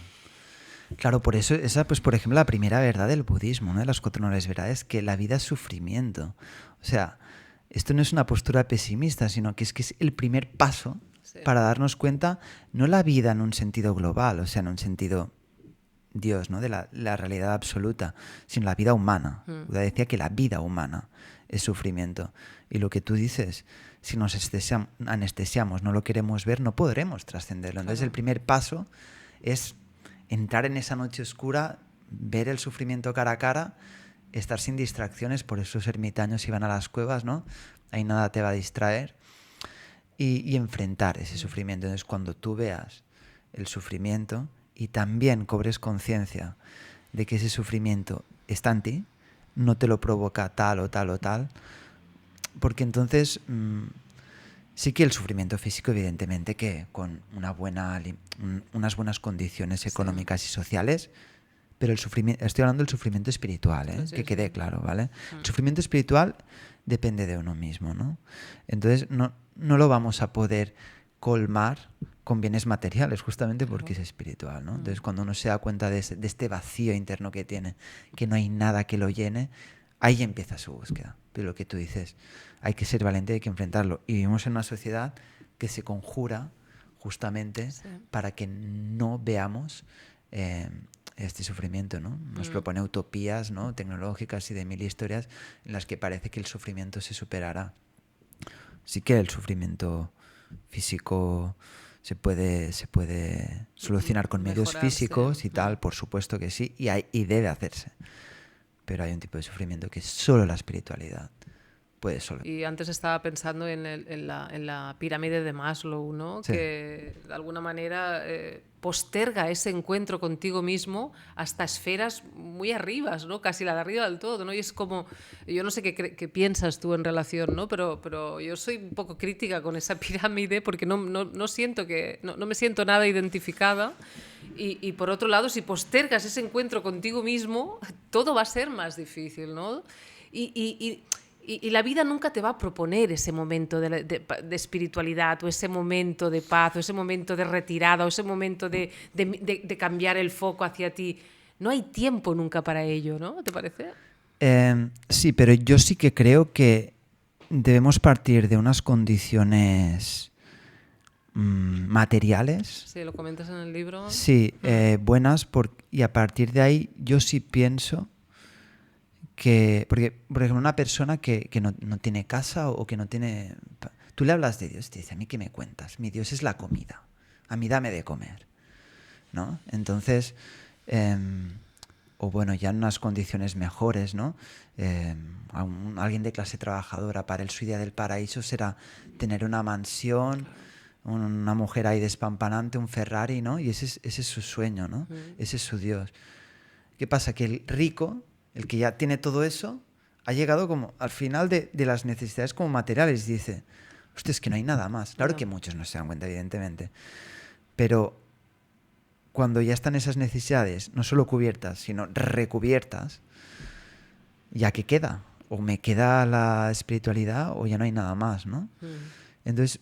B: Claro, por eso esa, pues por ejemplo, la primera verdad del budismo, una de las 4 nobles verdades, que la vida es sufrimiento. O sea, esto no es una postura pesimista, sino que es el primer paso para darnos cuenta, no la vida en un sentido global, o sea, en un sentido Dios, ¿no? De la realidad absoluta, sino la vida humana. Buda decía que la vida humana es sufrimiento. Y lo que tú dices, si nos anestesiamos, no lo queremos ver, no podremos trascenderlo. Entonces, claro, el primer paso es entrar en esa noche oscura, ver el sufrimiento cara a cara, estar sin distracciones. Por eso los ermitaños iban a las cuevas, ¿no? Ahí nada te va a distraer. Y enfrentar ese sufrimiento. Entonces, cuando tú veas el sufrimiento y también cobres conciencia de que ese sufrimiento está en ti, no te lo provoca tal o tal o tal, porque entonces sí que el sufrimiento físico, evidentemente, que con unas buenas condiciones económicas y sociales, pero el sufrimiento, estoy hablando del sufrimiento espiritual,
A: Sí,
B: que quede claro, ¿vale? El sufrimiento espiritual depende de uno mismo, ¿no? Entonces no lo vamos a poder colmar con bienes materiales, justamente porque es espiritual, ¿no? Entonces cuando uno se da cuenta de este vacío interno que tiene, que no hay nada que lo llene, ahí empieza su búsqueda. Pero lo que tú dices, hay que ser valiente, hay que enfrentarlo. Y vivimos en una sociedad que se conjura justamente para que no veamos este sufrimiento, ¿no? Nos propone utopías, ¿no?, tecnológicas y de mil historias en las que parece que el sufrimiento se superará. Sí que el sufrimiento físico se puede solucionar con medios físicos y tal, por supuesto que sí, y debe hacerse. Pero hay un tipo de sufrimiento que solo la espiritualidad puede solventar.
A: Y antes estaba pensando en la pirámide de Maslow, ¿no?
B: Sí.
A: Que de alguna manera posterga ese encuentro contigo mismo hasta esferas muy arriba, ¿no? Casi la de arriba del todo, ¿no? Y es como, yo no sé qué piensas tú en relación, ¿no? Pero yo soy un poco crítica con esa pirámide porque no siento no me siento nada identificada. Y por otro lado, si postergas ese encuentro contigo mismo, todo va a ser más difícil, ¿no? Y la vida nunca te va a proponer ese momento de espiritualidad o ese momento de paz o ese momento de retirada o ese momento de cambiar el foco hacia ti. No hay tiempo nunca para ello, ¿no? ¿Te parece?
B: Sí, pero yo sí que creo que debemos partir de unas condiciones materiales.
A: Sí, lo comentas en el libro.
B: Sí, buenas, y a partir de ahí yo sí pienso que, porque, por ejemplo, una persona que no tiene casa o que no tiene... Tú le hablas de Dios y te dice, ¿a mí qué me cuentas? Mi Dios es la comida, a mí dame de comer, ¿no? Entonces, o bueno, ya en unas condiciones mejores, ¿no? Alguien de clase trabajadora, para él su idea del paraíso será tener una mansión, una mujer ahí despampanante, un Ferrari, ¿no? Y ese es su sueño, ¿no? Ese es su Dios. ¿Qué pasa? Que el rico, el que ya tiene todo eso, ha llegado como al final de las necesidades como materiales y dice, hostia, es que no hay nada más. Claro que muchos no se dan cuenta, evidentemente. Pero cuando ya están esas necesidades, no solo cubiertas, sino recubiertas, ¿ya qué queda? O me queda la espiritualidad o ya no hay nada más, ¿no? Entonces,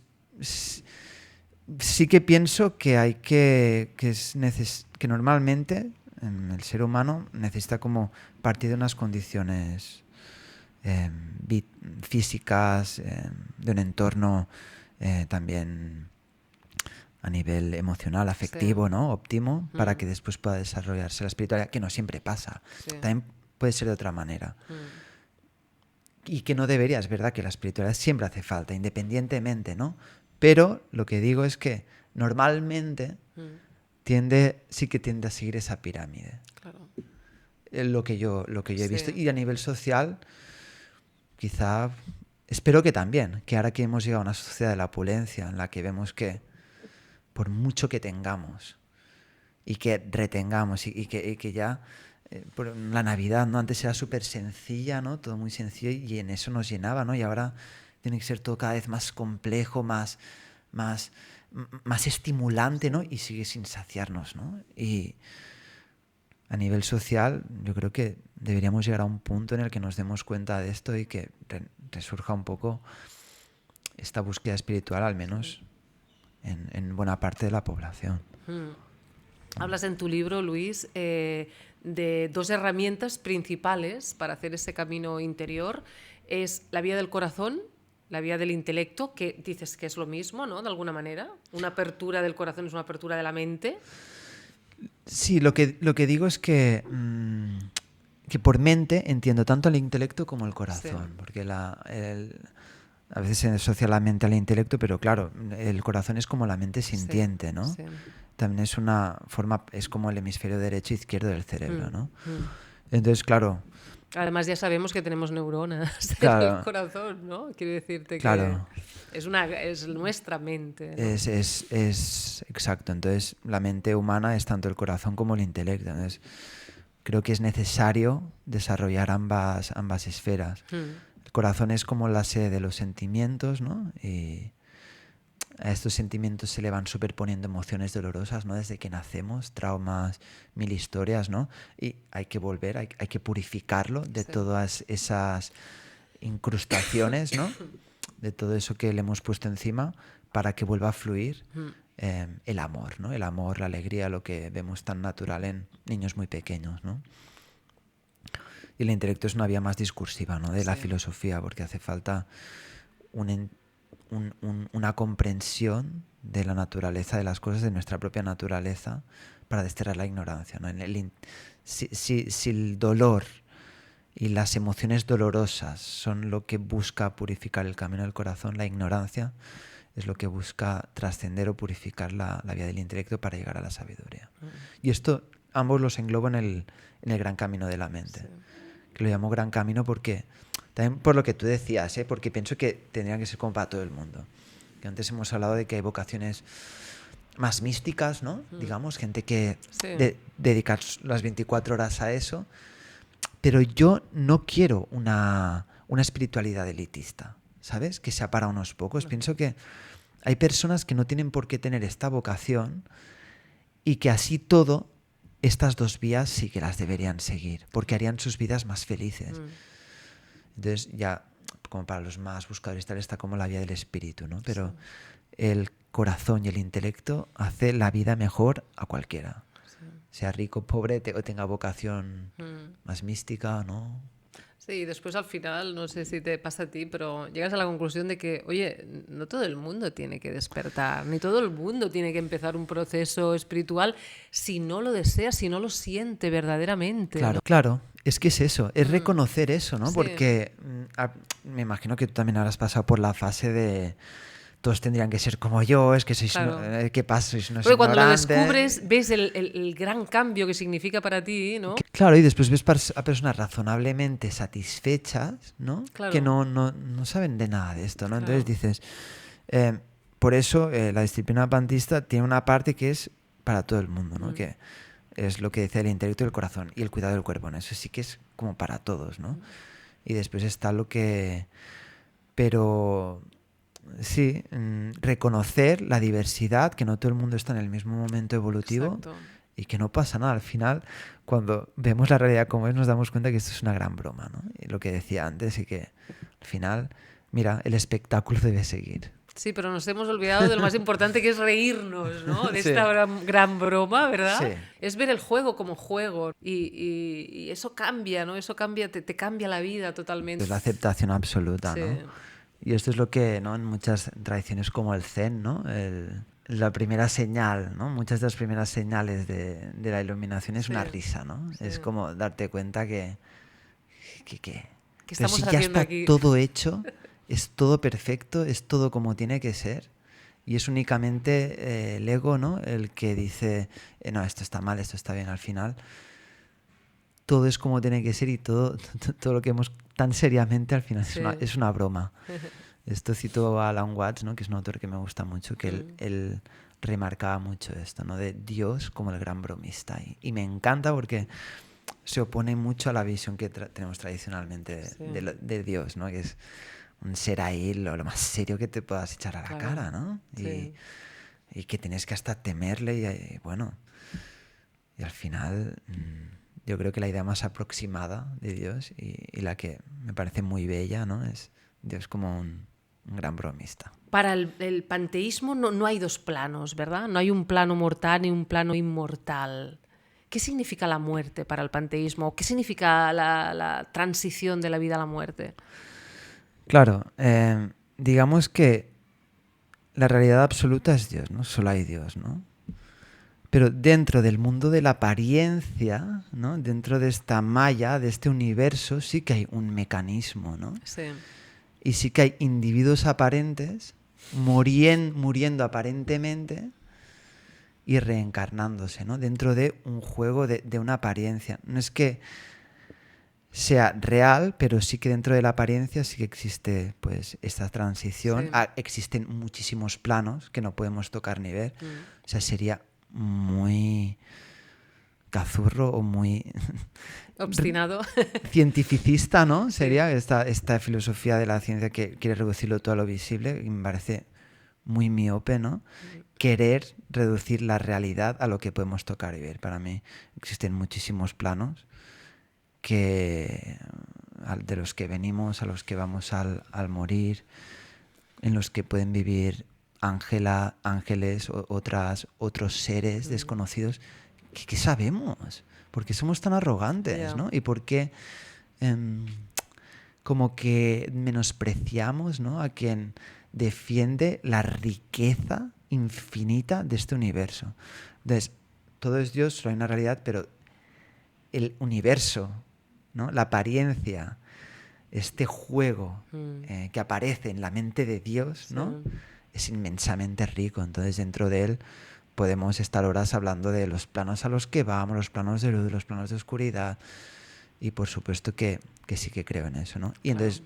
B: sí que pienso que que normalmente el ser humano necesita como partir de unas condiciones físicas, de un entorno también a nivel emocional, afectivo, ¿no? Óptimo, para que después pueda desarrollarse la espiritualidad, que no siempre pasa. También puede ser de otra manera. Y que no debería, es verdad que la espiritualidad siempre hace falta, independientemente, ¿no? Pero lo que digo es que normalmente sí que tiende a seguir esa pirámide.
A: Claro.
B: Lo que yo he visto. Y a nivel social, quizá, espero que también, que ahora que hemos llegado a una sociedad de la opulencia, en la que vemos que por mucho que tengamos y que retengamos y que ya por la Navidad, ¿no? Antes era súper sencilla, ¿no? Todo muy sencillo y en eso nos llenaba, ¿no? Y ahora tiene que ser todo cada vez más complejo, más estimulante, ¿no? Y sigue sin saciarnos, ¿no? Y a nivel social yo creo que deberíamos llegar a un punto en el que nos demos cuenta de esto y que resurja un poco esta búsqueda espiritual, al menos en buena parte de la población.
A: Hablas en tu libro, Luis, de dos herramientas principales para hacer ese camino interior. Es la vía del corazón, la vía del intelecto, que dices que es lo mismo, ¿no? De alguna manera. Una apertura del corazón es una apertura de la mente.
B: Sí, lo que digo es que por mente entiendo tanto el intelecto como el corazón, sí. Porque a veces se asocia la mente al intelecto, pero claro, el corazón es como la mente sintiente, sí, ¿no? Sí. También es una forma, es como el hemisferio derecho e izquierdo del cerebro, ¿no? Entonces, claro.
A: Además ya sabemos que tenemos neuronas
B: claro,
A: en el corazón, ¿no? Quiero decirte
B: claro,
A: que es nuestra mente, ¿no?
B: Es exacto. Entonces la mente humana es tanto el corazón como el intelecto. Entonces creo que es necesario desarrollar ambas esferas. El corazón es como la sede de los sentimientos, ¿no? Y a estos sentimientos se le van superponiendo emociones dolorosas, ¿no? Desde que nacemos, traumas, mil historias, ¿no? Y hay que volver, hay que purificarlo de todas esas incrustaciones, ¿no? De todo eso que le hemos puesto encima para que vuelva a fluir el amor, ¿no? El amor, la alegría, lo que vemos tan natural en niños muy pequeños, ¿no? Y el intelecto es una vía más discursiva, ¿no? De la filosofía, porque hace falta una comprensión de la naturaleza de las cosas, de nuestra propia naturaleza, para desterrar la ignorancia, ¿no? Si el dolor y las emociones dolorosas son lo que busca purificar el camino del corazón, la ignorancia es lo que busca trascender o purificar la vía del intelecto para llegar a la sabiduría. Y esto ambos los englobo en el gran camino de la mente, que lo llamo gran camino porque también por lo que tú decías, porque pienso que tendrían que ser como para todo el mundo. Que antes hemos hablado de que hay vocaciones más místicas, ¿no? Digamos, gente que dedica las 24 horas a eso. Pero yo no quiero una espiritualidad elitista, ¿sabes? Que sea para unos pocos. Pienso que hay personas que no tienen por qué tener esta vocación y que así todo, estas dos vías sí que las deberían seguir, porque harían sus vidas más felices. Entonces ya, como para los más buscadores tal, está como la vía del espíritu, ¿no? Pero el corazón y el intelecto hace la vida mejor a cualquiera. Sea rico, pobre o tenga vocación más mística, ¿no?
A: Sí, y después al final, no sé si te pasa a ti, pero llegas a la conclusión de que, oye, no todo el mundo tiene que despertar, ni todo el mundo tiene que empezar un proceso espiritual si no lo desea, si no lo siente verdaderamente.
B: Claro,
A: ¿no?
B: claro. Es que es eso, es reconocer eso, ¿no?
A: Sí.
B: Porque me imagino que tú también habrás pasado por la fase de todos tendrían que ser como yo, es que sois ¿qué pasa? Sois unos
A: Porque cuando lo
B: ignorantes.
A: descubres, ves el gran cambio que significa para ti, ¿no?
B: Claro, y después ves a personas razonablemente satisfechas, ¿no?
A: Claro.
B: Que no saben de nada de esto, ¿no?
A: Claro.
B: Entonces dices, por eso la disciplina adventista tiene una parte que es para todo el mundo, ¿no? Que es lo que dice el intelecto y el corazón y el cuidado del cuerpo, ¿no? Eso sí que es como para todos, ¿no? Y después está lo que... Pero... Sí, reconocer la diversidad, que no todo el mundo está en el mismo momento evolutivo.
A: Exacto.
B: Y que no pasa nada. Al final, cuando vemos la realidad como es, nos damos cuenta que esto es una gran broma, ¿no? Y lo que decía antes, y que al final, mira, el espectáculo debe seguir.
A: Sí, pero nos hemos olvidado de lo más importante, que es reírnos, ¿no? De esta gran broma, ¿verdad?
B: Sí.
A: Es ver el juego como juego. Y eso cambia, ¿no? Eso cambia, te cambia la vida totalmente.
B: Es la aceptación absoluta, ¿no? Y esto es lo que, ¿no? En muchas tradiciones como el Zen, ¿no? La primera señal, ¿no? Muchas de las primeras señales de la iluminación es una risa, ¿no? Sí. Es como darte cuenta que
A: estamos
B: si ya está
A: aquí?
B: todo hecho, es todo perfecto, es todo como tiene que ser. Y es únicamente el ego, ¿no? El que dice, no, esto está mal, esto está bien. Al final, todo es como tiene que ser y todo lo que hemos tan seriamente al final es una broma. Esto cito a Alan Watts, ¿no? Que es un autor que me gusta mucho, que él remarcaba mucho esto, ¿no? De Dios como el gran bromista. Y me encanta porque se opone mucho a la visión que tenemos tradicionalmente de Dios, ¿no? Que es un ser ahí lo más serio que te puedas echar a la cara, ¿no? Y que tienes que hasta temerle y bueno, y al final... Yo creo que la idea más aproximada de Dios y la que me parece muy bella, ¿no? Es Dios como un gran bromista.
A: Para el panteísmo no hay dos planos, ¿verdad? No hay un plano mortal ni un plano inmortal. ¿Qué significa la muerte para el panteísmo? ¿Qué significa la transición de la vida a la muerte?
B: Claro, digamos que la realidad absoluta es Dios, ¿no? Solo hay Dios, ¿no? Pero dentro del mundo de la apariencia, ¿no? Dentro de esta malla, de este universo, sí que hay un mecanismo, ¿no?
A: Sí.
B: Y sí que hay individuos aparentes muriendo aparentemente y reencarnándose, ¿no? Dentro de un juego de una apariencia. No es que sea real, pero sí que dentro de la apariencia sí que existe pues esta transición. Existen muchísimos planos que no podemos tocar ni ver. O sea, sería muy cazurro o muy
A: obstinado,
B: cientificista, ¿no? Sería esta filosofía de la ciencia que quiere reducirlo todo a lo visible, y me parece muy miope, ¿no? Querer reducir la realidad a lo que podemos tocar y ver. Para mí existen muchísimos planos de los que venimos, a los que vamos al morir, en los que pueden vivir ángeles, otros seres desconocidos. ¿Qué sabemos? ¿Por qué somos tan arrogantes, ¿no? ¿Y por qué como que menospreciamos, ¿no?, a quien defiende la riqueza infinita de este universo? Entonces, todo es Dios, solo hay una realidad, pero el universo, ¿no?, la apariencia, este juego que aparece en la mente de Dios, ¿no?, es inmensamente rico. Entonces, dentro de él podemos estar horas hablando de los planos a los que vamos, los planos de luz, los planos de oscuridad, y por supuesto que sí que creo en eso, ¿no? Y entonces,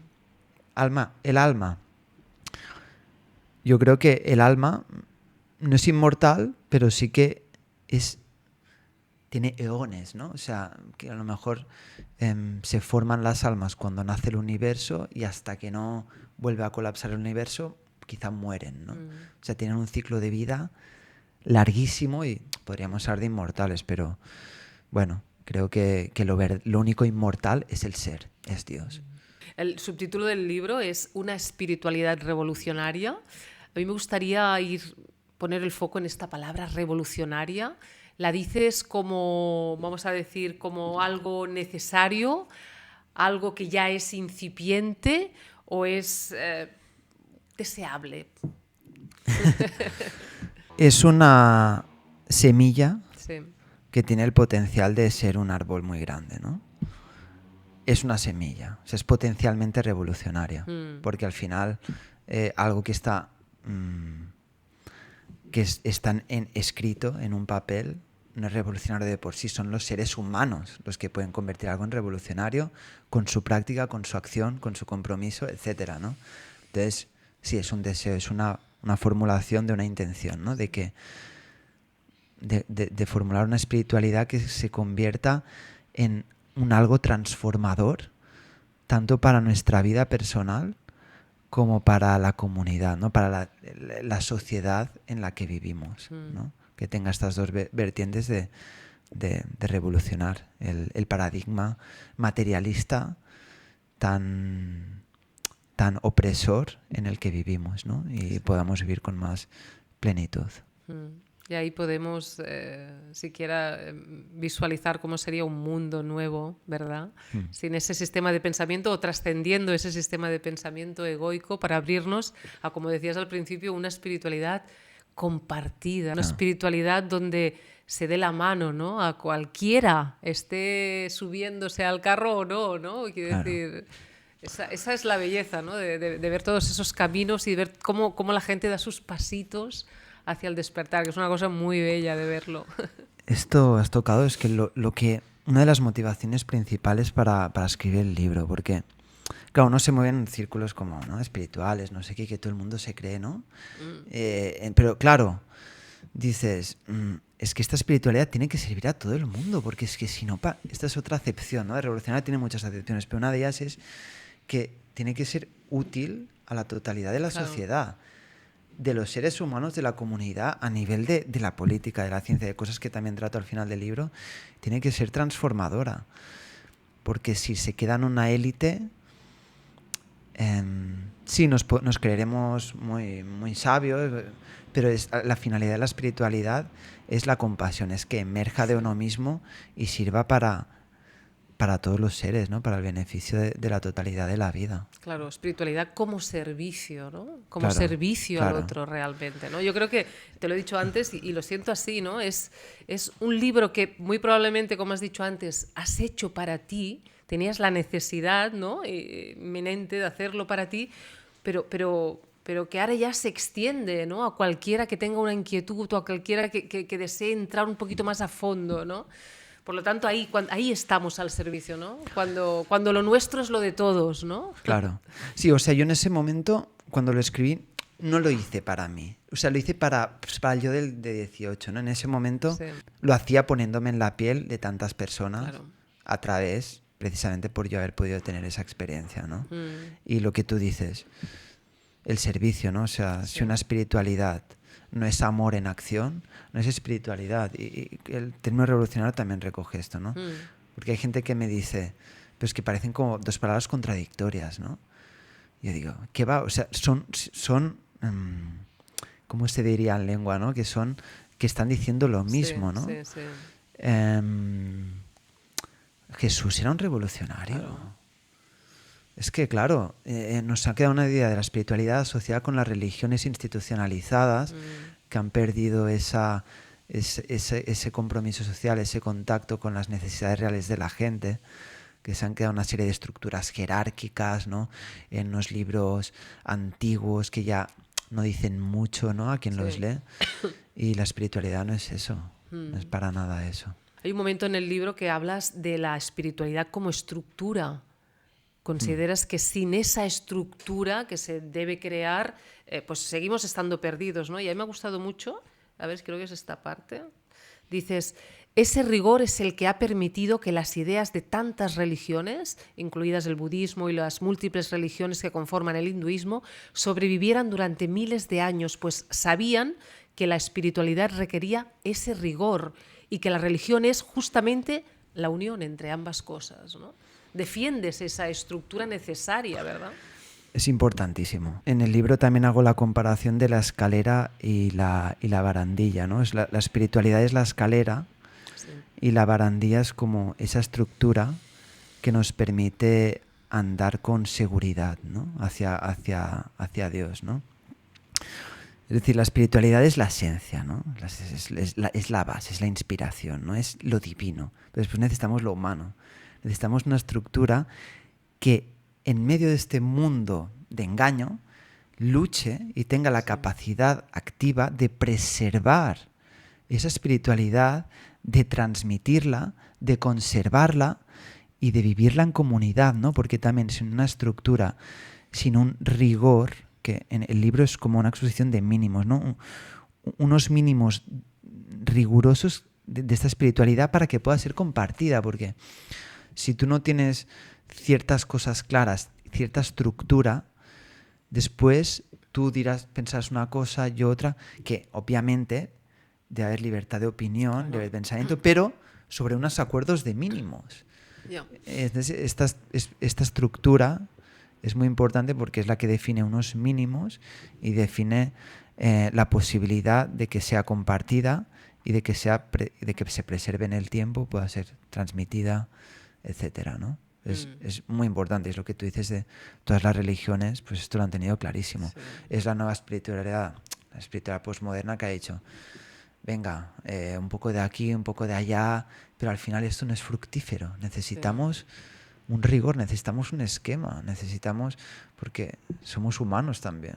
B: el alma. Yo creo que el alma no es inmortal, pero sí que tiene eones, ¿no? O sea, que a lo mejor se forman las almas cuando nace el universo y hasta que no vuelve a colapsar el universo, quizá mueren, ¿no? O sea, tienen un ciclo de vida larguísimo y podríamos hablar de inmortales, pero bueno, creo que lo único inmortal es el ser, es Dios.
A: El subtítulo del libro es Una espiritualidad revolucionaria. A mí me gustaría poner el foco en esta palabra revolucionaria. ¿La dices como, vamos a decir, como algo necesario, algo que ya es incipiente o es deseable?
B: Es una semilla
A: Sí.
B: que tiene el potencial de ser un árbol muy grande, ¿no? Es una semilla, o sea, es potencialmente revolucionaria, porque al final algo que está escrito en un papel no es revolucionario de por sí, son los seres humanos los que pueden convertir algo en revolucionario con su práctica, con su acción, con su compromiso, etcétera, ¿no? Entonces, sí, es un deseo, es una formulación de una intención, ¿no? De formular una espiritualidad que se convierta en un algo transformador, tanto para nuestra vida personal como para la comunidad, ¿no? Para la sociedad en la que vivimos, ¿no? Que tenga estas dos vertientes de revolucionar el paradigma materialista tan opresor en el que vivimos, ¿no? Y podamos vivir con más plenitud.
A: Y ahí podemos siquiera visualizar cómo sería un mundo nuevo, ¿verdad? Sin ese sistema de pensamiento o trascendiendo ese sistema de pensamiento egoico para abrirnos a, como decías al principio, una espiritualidad compartida, una espiritualidad donde se dé la mano, ¿no?, a cualquiera, esté subiéndose al carro o no, ¿no? Quiero decir, esa es la belleza, ¿no?, de ver todos esos caminos y de ver cómo la gente da sus pasitos hacia el despertar, que es una cosa muy bella de verlo.
B: Esto has tocado, es que una de las motivaciones principales para escribir el libro, porque claro, uno se mueve en círculos como, ¿no?, espirituales, no sé qué, que todo el mundo se cree, ¿no? Pero claro, dices, es que esta espiritualidad tiene que servir a todo el mundo, porque es que si no, esta es otra acepción, ¿no? De revolucionaria tiene muchas acepciones, pero una de ellas es que tiene que ser útil a la totalidad de la sociedad, de los seres humanos, de la comunidad, a nivel de la política, de la ciencia, de cosas que también trato al final del libro. Tiene que ser transformadora, porque si se queda en una élite, sí, nos creeremos muy, muy sabios, pero la finalidad de la espiritualidad es la compasión, es que emerja de uno mismo y sirva para todos los seres, ¿no? Para el beneficio de la totalidad de la vida.
A: Claro, espiritualidad como servicio, ¿no? Como servicio al otro realmente, ¿no? Yo creo que, te lo he dicho antes y lo siento así, ¿no? Es un libro que muy probablemente, como has dicho antes, has hecho para ti, tenías la necesidad, ¿no?, inminente de hacerlo para ti, pero que ahora ya se extiende, ¿no?, a cualquiera que tenga una inquietud o a cualquiera que desee entrar un poquito más a fondo, ¿no? Por lo tanto, ahí estamos al servicio, ¿no? Cuando lo nuestro es lo de todos, ¿no?
B: Claro. Sí, o sea, yo en ese momento, cuando lo escribí, no lo hice para mí. O sea, lo hice para el yo de 18, ¿no? En ese momento lo hacía poniéndome en la piel de tantas personas a través, precisamente por yo haber podido tener esa experiencia, ¿no? Y lo que tú dices, el servicio, ¿no? O sea, si una espiritualidad no es amor en acción, no es espiritualidad. Y el término revolucionario también recoge esto, ¿no? Porque hay gente que me dice, pero es que parecen como dos palabras contradictorias, ¿no? Yo digo, ¿qué va? O sea, son ¿cómo se diría en lengua, no? Que están diciendo lo mismo, ¿no?
A: Sí, sí.
B: Jesús era un revolucionario. Claro. Es que, claro, nos ha quedado una idea de la espiritualidad asociada con las religiones institucionalizadas que han perdido ese compromiso social, ese contacto con las necesidades reales de la gente, que se han quedado una serie de estructuras jerárquicas, ¿no? En los libros antiguos que ya no dicen mucho, ¿no? A quien los lee. Y la espiritualidad no es eso, no es para nada eso.
A: Hay un momento en el libro que hablas de la espiritualidad como estructura. ¿Consideras que sin esa estructura que se debe crear, pues seguimos estando perdidos, ¿no? Y a mí me ha gustado mucho, a ver, creo que es esta parte. Dices, ese rigor es el que ha permitido que las ideas de tantas religiones, incluidas el budismo y las múltiples religiones que conforman el hinduismo, sobrevivieran durante miles de años, pues sabían que la espiritualidad requería ese rigor y que la religión es justamente la unión entre ambas cosas, ¿no? Defiendes esa estructura necesaria, ¿verdad?
B: Es importantísimo. En el libro también hago la comparación de la escalera y la barandilla, ¿no? La espiritualidad es la escalera y la barandilla es como esa estructura que nos permite andar con seguridad, ¿no? hacia Dios, ¿no? Es decir, la espiritualidad es la esencia, ¿no? Es la base, es la inspiración, ¿no? Es lo divino. Pero después necesitamos lo humano. Necesitamos una estructura que en medio de este mundo de engaño luche y tenga la capacidad activa de preservar esa espiritualidad, de transmitirla, de conservarla y de vivirla en comunidad, ¿no? Porque también sin una estructura, sin un rigor, que en el libro es como una exposición de mínimos, ¿no? Unos mínimos rigurosos de esta espiritualidad para que pueda ser compartida, porque si tú no tienes ciertas cosas claras, cierta estructura, después tú pensarás una cosa, yo otra, que obviamente debe haber libertad de opinión, debe haber pensamiento, pero sobre unos acuerdos de mínimos. Esta estructura es muy importante porque es la que define unos mínimos y define la posibilidad de que sea compartida y de que se preserve en el tiempo, pueda ser transmitida, etcétera, ¿no? Es muy importante, es lo que tú dices de todas las religiones, pues esto lo han tenido clarísimo. Sí. Es la nueva espiritualidad, la espiritualidad postmoderna que ha dicho, venga, un poco de aquí, un poco de allá, pero al final esto no es fructífero. Necesitamos un rigor, necesitamos un esquema, porque somos humanos también.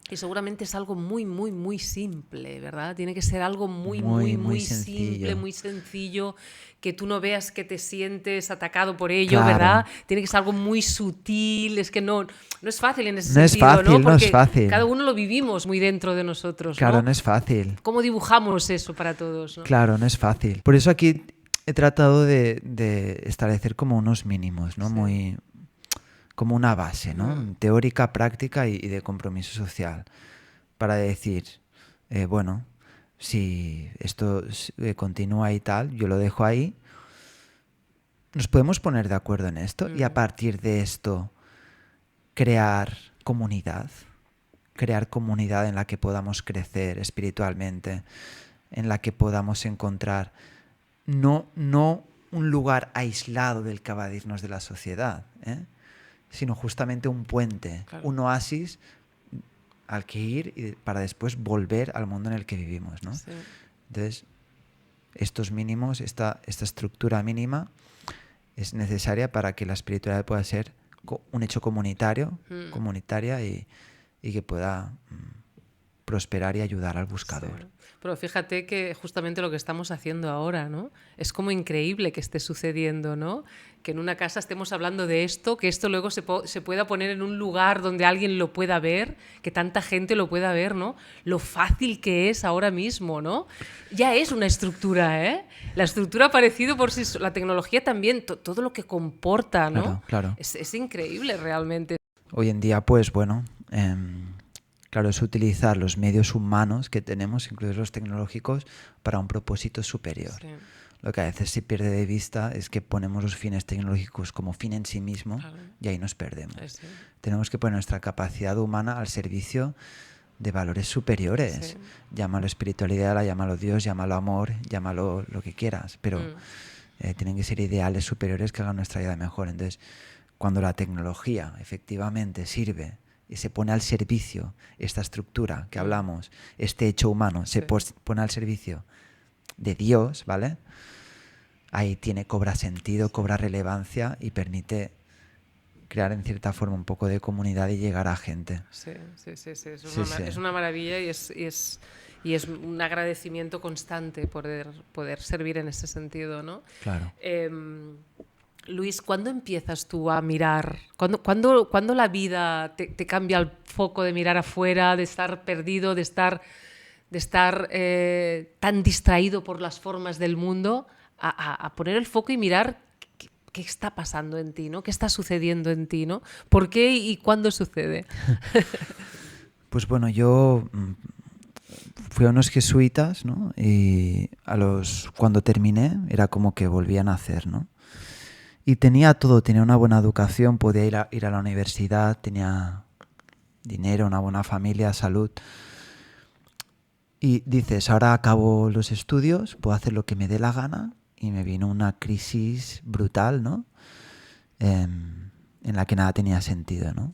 A: Y seguramente es algo muy, muy, muy simple, ¿verdad? Tiene que ser algo muy simple, muy sencillo, que tú no veas que te sientes atacado por ello, claro. ¿Verdad? Tiene que ser algo muy sutil, es que no es fácil en ese sentido, ¿no? Porque
B: no es fácil.
A: Cada uno lo vivimos muy dentro de nosotros,
B: claro,
A: ¿no?
B: No es fácil.
A: ¿Cómo dibujamos eso para todos, ¿no?
B: Claro, no es fácil. Por eso aquí he tratado de establecer como unos mínimos, ¿no? Sí. Muy como una base, ¿no? Teórica, práctica y de compromiso social. Para decir, bueno, si esto continúa y tal, yo lo dejo ahí. Nos podemos poner de acuerdo en esto y a partir de esto crear comunidad en la que podamos crecer espiritualmente, en la que podamos encontrar no un lugar aislado del que evadirnos de la sociedad, sino justamente un puente, claro. Un oasis al que ir para después volver al mundo en el que vivimos, ¿no? Sí. Entonces, estos mínimos, esta estructura mínima es necesaria para que la espiritualidad pueda ser un hecho comunitaria y que pueda prosperar y ayudar al buscador.
A: Sí. Pero fíjate que justamente lo que estamos haciendo ahora, ¿no? Es como increíble que esté sucediendo, ¿no? Que en una casa estemos hablando de esto, que esto luego se pueda poner en un lugar donde alguien lo pueda ver, que tanta gente lo pueda ver, ¿no? Lo fácil que es ahora mismo, ¿no? Ya es una estructura, ¿eh? La estructura ha aparecido por sí sola, la tecnología también, todo lo que comporta, ¿no?
B: Claro.
A: Es increíble realmente.
B: Hoy en día, pues bueno, Claro, es utilizar los medios humanos que tenemos, incluidos los tecnológicos, para un propósito superior.
A: Sí.
B: Lo que a veces se pierde de vista es que ponemos los fines tecnológicos como fin en sí mismo,
A: Claro.
B: y ahí nos perdemos.
A: Sí.
B: Tenemos que poner nuestra capacidad humana al servicio de valores superiores.
A: Sí.
B: Llámalo espiritualidad, llámalo Dios, llámalo amor, llámalo lo que quieras, pero tienen que ser ideales superiores que hagan nuestra vida mejor. Entonces, cuando la tecnología efectivamente sirve y se pone al servicio, esta estructura que hablamos, este hecho humano, se pone al servicio de Dios, ¿vale? Ahí cobra sentido, cobra relevancia y permite crear en cierta forma un poco de comunidad y llegar a gente.
A: Sí. Es
B: Sí.
A: una maravilla y es un agradecimiento constante poder servir en ese sentido, ¿no?
B: Claro.
A: Luis, ¿cuándo empiezas tú a mirar? ¿Cuándo la vida te cambia el foco de mirar afuera, de estar perdido, de estar tan distraído por las formas del mundo, a poner el foco y mirar qué está pasando en ti, ¿no? ¿Qué está sucediendo en ti, ¿no? ¿Por qué y cuándo sucede?
B: Pues bueno, yo fui a unos jesuitas, ¿no? Y cuando terminé era como que volví a nacer, ¿no? Y tenía todo, tenía una buena educación, podía ir a la universidad, tenía dinero, una buena familia, salud. Y dices, ahora acabo los estudios, puedo hacer lo que me dé la gana, y me vino una crisis brutal, ¿no? En la que nada tenía sentido, ¿no?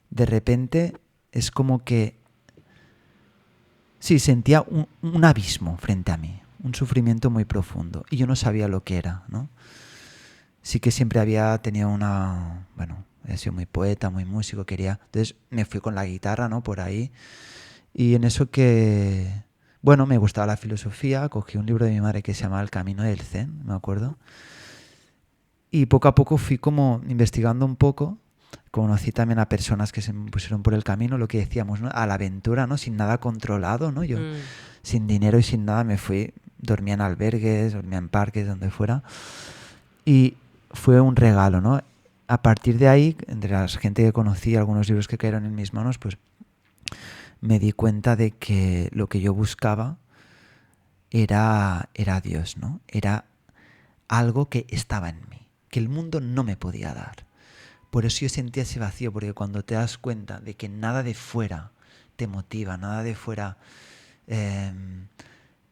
B: De repente es como que sí, sentía un abismo frente a mí, un sufrimiento muy profundo, y yo no sabía lo que era, ¿no? Sí que siempre había tenido he sido muy poeta, muy músico, entonces me fui con la guitarra, ¿no? Por ahí, y en eso me gustaba la filosofía, cogí un libro de mi madre que se llamaba El Camino del Zen, me acuerdo, y poco a poco fui como investigando un poco. Conocí también a personas que se me pusieron por el camino, lo que decíamos, ¿no? A la aventura, ¿no? Sin nada controlado, ¿no? Yo sin dinero y sin nada me fui, dormía en albergues, dormía en parques, donde fuera, y fue un regalo, ¿no? A partir de ahí, entre la gente que conocí, algunos libros que cayeron en mis manos, pues me di cuenta de que lo que yo buscaba era Dios, ¿no? Era algo que estaba en mí, que el mundo no me podía dar. Por eso yo sentía ese vacío, porque cuando te das cuenta de que nada de fuera te motiva, nada de fuera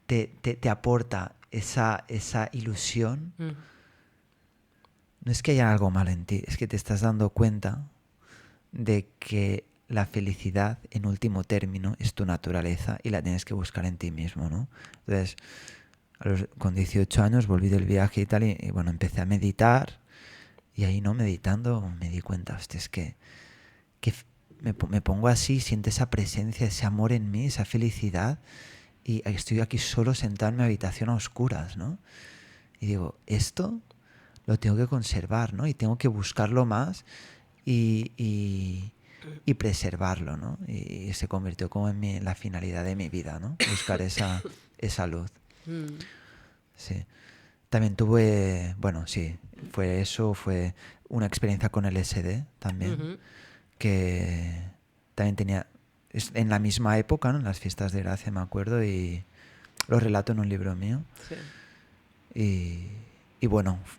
B: te aporta esa ilusión, no es que haya algo malo en ti, es que te estás dando cuenta de que la felicidad, en último término, es tu naturaleza y la tienes que buscar en ti mismo, ¿no? Entonces, con 18 años volví del viaje y tal, y empecé a meditar. Y ahí, ¿no? Meditando, me di cuenta, hostia, es que me pongo así, siento esa presencia, ese amor en mí, esa felicidad, y estoy aquí solo sentado en mi habitación a oscuras, ¿no? Y digo, esto lo tengo que conservar, ¿no? Y tengo que buscarlo más y preservarlo, ¿no? Y se convirtió como en la finalidad de mi vida, ¿no? Buscar esa luz. Sí. También tuve, fue una experiencia con LSD también, que también tenía, en la misma época, ¿no? En las fiestas de Gracia, me acuerdo, y lo relato en un libro mío. Sí. Y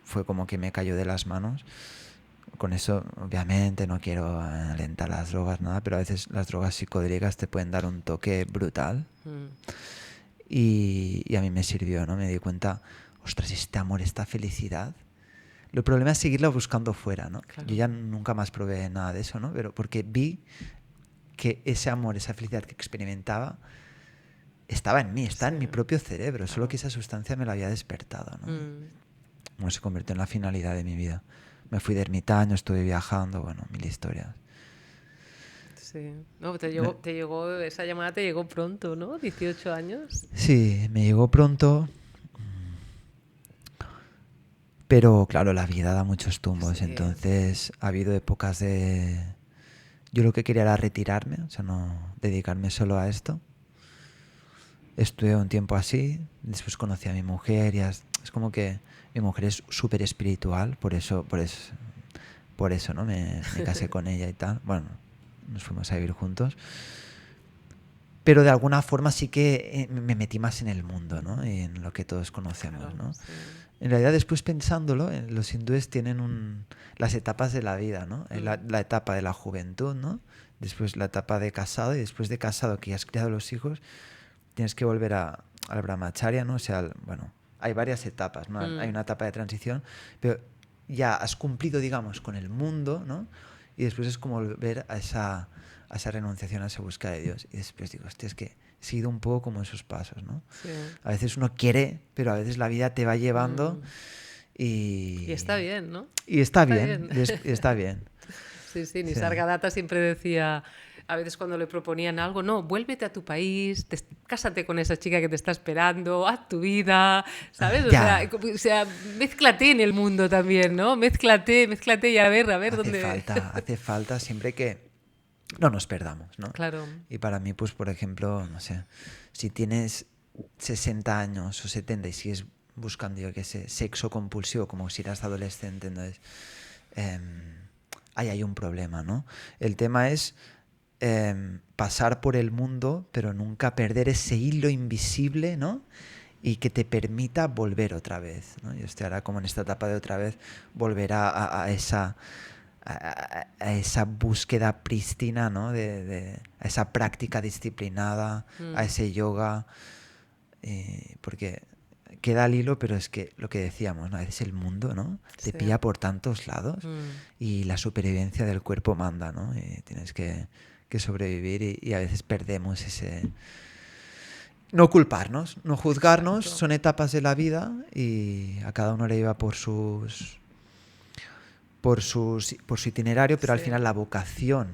B: fue como que me cayó de las manos. Con eso, obviamente, no quiero alentar las drogas, nada, pero a veces las drogas psicodélicas te pueden dar un toque brutal. Y a mí me sirvió, ¿no? Me di cuenta, ostras, este amor, esta felicidad. El problema es seguirla buscando fuera, ¿no? Claro. Yo ya nunca más probé nada de eso, ¿no? Pero porque vi que ese amor, esa felicidad que experimentaba estaba en mí, estaba en mi propio cerebro, solo que esa sustancia me la había despertado, ¿no? Se convirtió en la finalidad de mi vida. Me fui de ermitaño, estuve viajando, mil historias.
A: Sí. No, esa llamada te llegó pronto, ¿no? 18 años.
B: Sí, me llegó pronto. Pero claro, la vida da muchos tumbos, sí. Entonces ha habido épocas de... Yo lo que quería era retirarme, o sea, no dedicarme solo a esto. Estuve un tiempo así, después conocí a mi mujer y es como que mi mujer es súper espiritual, por eso, ¿no? Me casé con ella y tal. Bueno, nos fuimos a vivir juntos. Pero de alguna forma sí que me metí más en el mundo, ¿no? En lo que todos conocemos,
A: Claro,
B: ¿no?
A: sí.
B: En realidad, después pensándolo, los hindúes tienen las etapas de la vida, ¿no? La etapa de la juventud, ¿no? Después la etapa de casado, y después de casado, que ya has criado los hijos, tienes que volver al brahmacharya, ¿no? O sea, bueno, hay varias etapas, ¿no? Hay una etapa de transición, pero ya has cumplido, digamos, con el mundo, ¿no? Y después es como volver a esa renunciación, a esa búsqueda de Dios. Y después digo, hostia, es que he seguido un poco como esos pasos, ¿no?
A: Sí.
B: A veces uno quiere, pero a veces la vida te va llevando
A: Y está bien, ¿no?
B: y está bien, está bien.
A: Sí,
B: Sí.
A: Nisargadatta siempre decía, a veces cuando le proponían algo, no, vuélvete a tu país, cásate con esa chica que te está esperando, haz tu vida, ¿sabes? O sea, mézclate en el mundo también, ¿no? Mézclate y a ver dónde...
B: Hace falta siempre que no nos perdamos, ¿no?
A: Claro.
B: Y para mí, pues, por ejemplo, no sé, si tienes 60 años o 70 y sigues buscando, yo qué sé, sexo compulsivo como si eras adolescente, entonces ahí hay un problema, ¿no? El tema es pasar por el mundo, pero nunca perder ese hilo invisible, ¿no? Y que te permita volver otra vez, ¿no? Yo estoy ahora como en esta etapa de otra vez volver a esa búsqueda prístina, ¿no? A esa práctica disciplinada, a ese yoga, porque queda al hilo, pero es que lo que decíamos, ¿no? A veces el mundo, ¿no? Te pilla por tantos lados y la supervivencia del cuerpo manda, ¿no? Y tienes que sobrevivir y a veces perdemos ese... No culparnos, no juzgarnos, son etapas de la vida y a cada uno le lleva por su itinerario, pero al final la vocación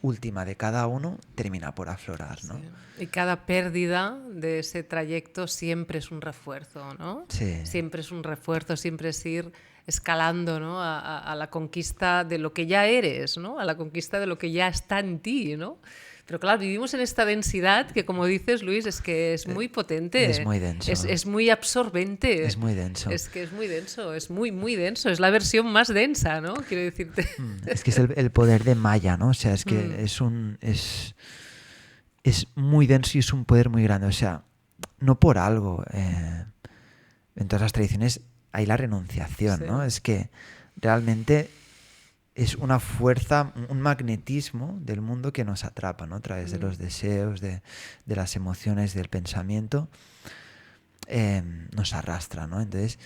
B: última de cada uno termina por aflorar, ¿no?
A: Sí. Y cada pérdida de ese trayecto siempre es un refuerzo, ¿no?
B: Sí.
A: Siempre es un refuerzo, siempre es ir escalando, ¿no? a la conquista de lo que ya eres, ¿no? A la conquista de lo que ya está en ti, ¿no? Pero claro, vivimos en esta densidad que, como dices, Luis, es que es muy potente.
B: Es muy denso.
A: Es muy absorbente.
B: Es muy denso.
A: Es que es muy denso, es muy, muy denso. Es la versión más densa, ¿no? Quiero decirte.
B: Es que es el poder de Maya, ¿no? O sea, es que es muy denso y es un poder muy grande. O sea, no por algo. En todas las tradiciones hay la renunciación, ¿no? Es que realmente es una fuerza, un magnetismo del mundo que nos atrapa, ¿no? A través de los deseos, de las emociones, del pensamiento, nos arrastra, ¿no? Entonces,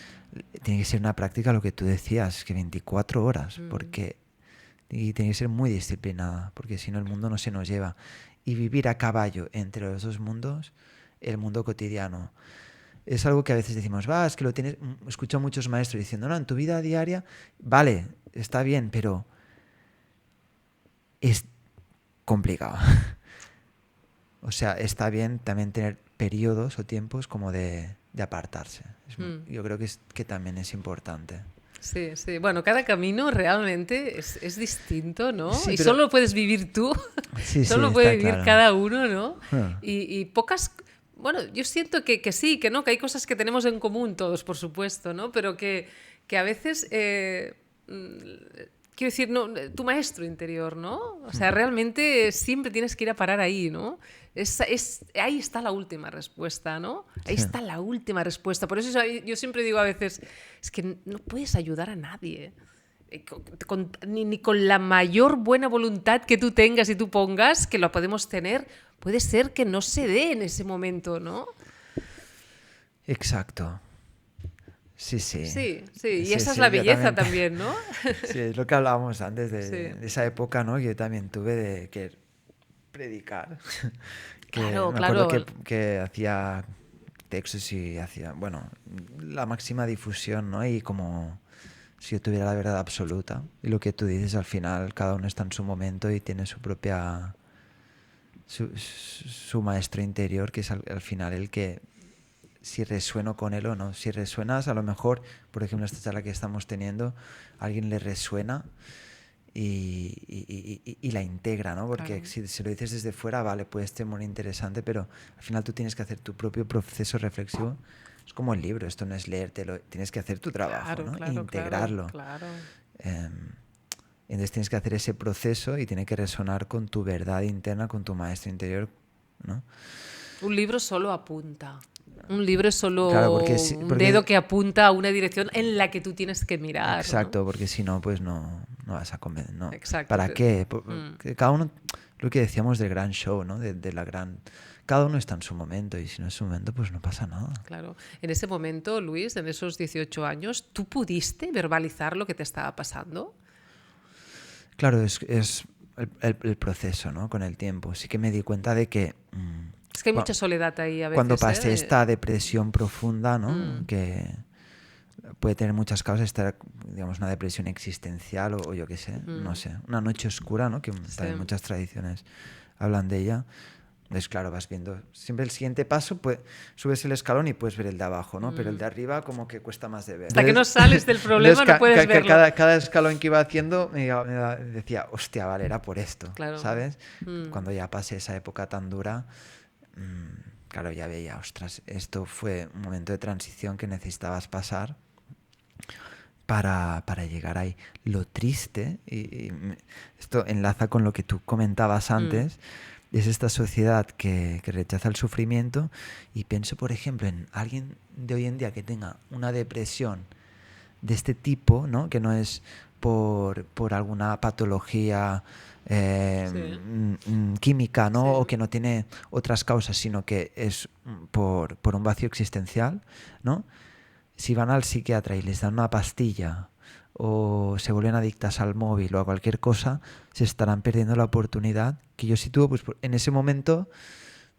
B: tiene que ser una práctica, lo que tú decías, que 24 horas, y tiene que ser muy disciplinada, porque si no el mundo no se nos lleva. Y vivir a caballo entre los dos mundos, el mundo cotidiano, es algo que a veces decimos, es que lo tienes... Escucho a muchos maestros diciendo, no, en tu vida diaria, vale, está bien, pero es complicado. O sea, está bien también tener periodos o tiempos como de apartarse. Yo creo que también es importante.
A: Sí, sí. Bueno, cada camino realmente es distinto, ¿no?
B: Sí,
A: y
B: pero...
A: solo puedes vivir tú.
B: Sí,
A: solo puede vivir
B: claro.
A: cada uno, ¿no? Y pocas... Bueno, yo siento que sí, que no, que hay cosas que tenemos en común todos, por supuesto, ¿no? Pero que a veces... quiero decir, no, tu maestro interior, ¿no? O sea, realmente siempre tienes que ir a parar ahí, ¿no? Ahí está la última respuesta, ¿no? Ahí está la última respuesta. Por eso yo siempre digo a veces, es que no puedes ayudar a nadie. Ni con la mayor buena voluntad que tú tengas y tú pongas, que lo podemos tener, puede ser que no se dé en ese momento, ¿no?
B: Exacto. Sí.
A: Y esa es la belleza también, ¿no?
B: Sí, es lo que hablábamos antes de esa época, ¿no? Que yo también tuve de que predicar.
A: Claro.
B: Me acuerdo que hacía textos y hacía, bueno, la máxima difusión, ¿no? Y como si yo tuviera la verdad absoluta. Y lo que tú dices, al final cada uno está en su momento y tiene su propia... su maestro interior, que es al final el que... si resueno con él o no. Si resuenas, a lo mejor, por ejemplo, esta charla que estamos teniendo, a alguien le resuena y la integra, ¿no? Porque si se lo dices desde fuera, vale, puede ser muy interesante, pero al final tú tienes que hacer tu propio proceso reflexivo. Es como el libro, esto no es leértelo, tienes que hacer tu trabajo, ¿no? Integrarlo.
A: Claro.
B: Entonces tienes que hacer ese proceso y tiene que resonar con tu verdad interna, con tu maestro interior, ¿no?
A: Un libro solo apunta. Un libro es solo
B: Claro,
A: un dedo que apunta a una dirección en la que tú tienes que mirar.
B: Exacto,
A: ¿no?
B: porque si no, pues no vas a comer. ¿No?
A: Exacto.
B: ¿Para qué? Porque cada uno, lo que decíamos del gran show, ¿no? De la gran... Cada uno está en su momento y si no es su momento, pues no pasa nada.
A: Claro. En ese momento, Luis, en esos 18 años, ¿tú pudiste verbalizar lo que te estaba pasando?
B: Claro, es el proceso, ¿no? Con el tiempo. Sí que me di cuenta de que...
A: Es que hay mucha soledad ahí a veces.
B: Cuando pasé esta depresión profunda, ¿no? Que puede tener muchas causas, estar, digamos, una depresión existencial o yo qué sé, no sé, una noche oscura, ¿no? Que también muchas tradiciones hablan de ella. Entonces, claro, vas viendo siempre el siguiente paso, pues subes el escalón y puedes ver el de abajo, ¿no? Pero el de arriba como que cuesta más de ver.
A: Hasta que no sales del problema no puedes verlo.
B: Cada escalón que iba haciendo decía, hostia, vale, era por esto,
A: claro.
B: ¿sabes? Cuando ya pasé esa época tan dura, claro, ya veía, ostras, esto fue un momento de transición que necesitabas pasar para llegar ahí. Lo triste, y esto enlaza con lo que tú comentabas antes, es esta sociedad que rechaza el sufrimiento, y pienso, por ejemplo, en alguien de hoy en día que tenga una depresión de este tipo, ¿no? Que no es por alguna patología química, ¿no? O que no tiene otras causas, sino que es por un vacío existencial, ¿no? Si van al psiquiatra y les dan una pastilla o se vuelven adictas al móvil o a cualquier cosa, se estarán perdiendo la oportunidad que yo sitúo, pues en ese momento,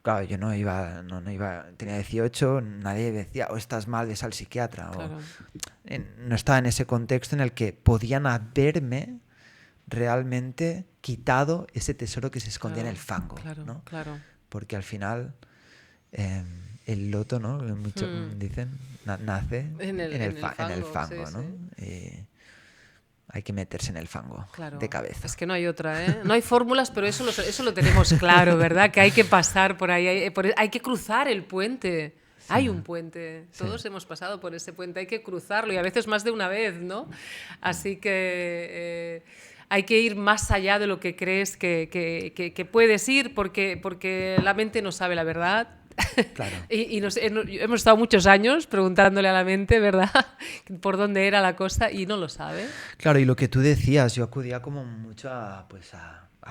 B: claro, yo no iba, tenía 18, nadie decía, estás mal, ves al psiquiatra. Claro. No estaba en ese contexto en el que podían haberme realmente quitado ese tesoro que se escondía en el fango, ¿no?
A: Claro.
B: Porque al final el loto, ¿no? Muchos dicen, nace en el fango, ¿no? Sí. Hay que meterse en el fango de cabeza.
A: Es que no hay otra, ¿eh? No hay fórmulas, pero eso lo tenemos claro, ¿verdad? Que hay que pasar por ahí, hay que cruzar el puente. Sí. Hay un puente, todos hemos pasado por ese puente, hay que cruzarlo y a veces más de una vez, ¿no? Así que hay que ir más allá de lo que crees que puedes ir porque la mente no sabe la verdad.
B: Claro.
A: y hemos estado muchos años preguntándole a la mente, ¿verdad?, por dónde era la cosa y no lo sabe.
B: Claro, y lo que tú decías, yo acudía como mucho a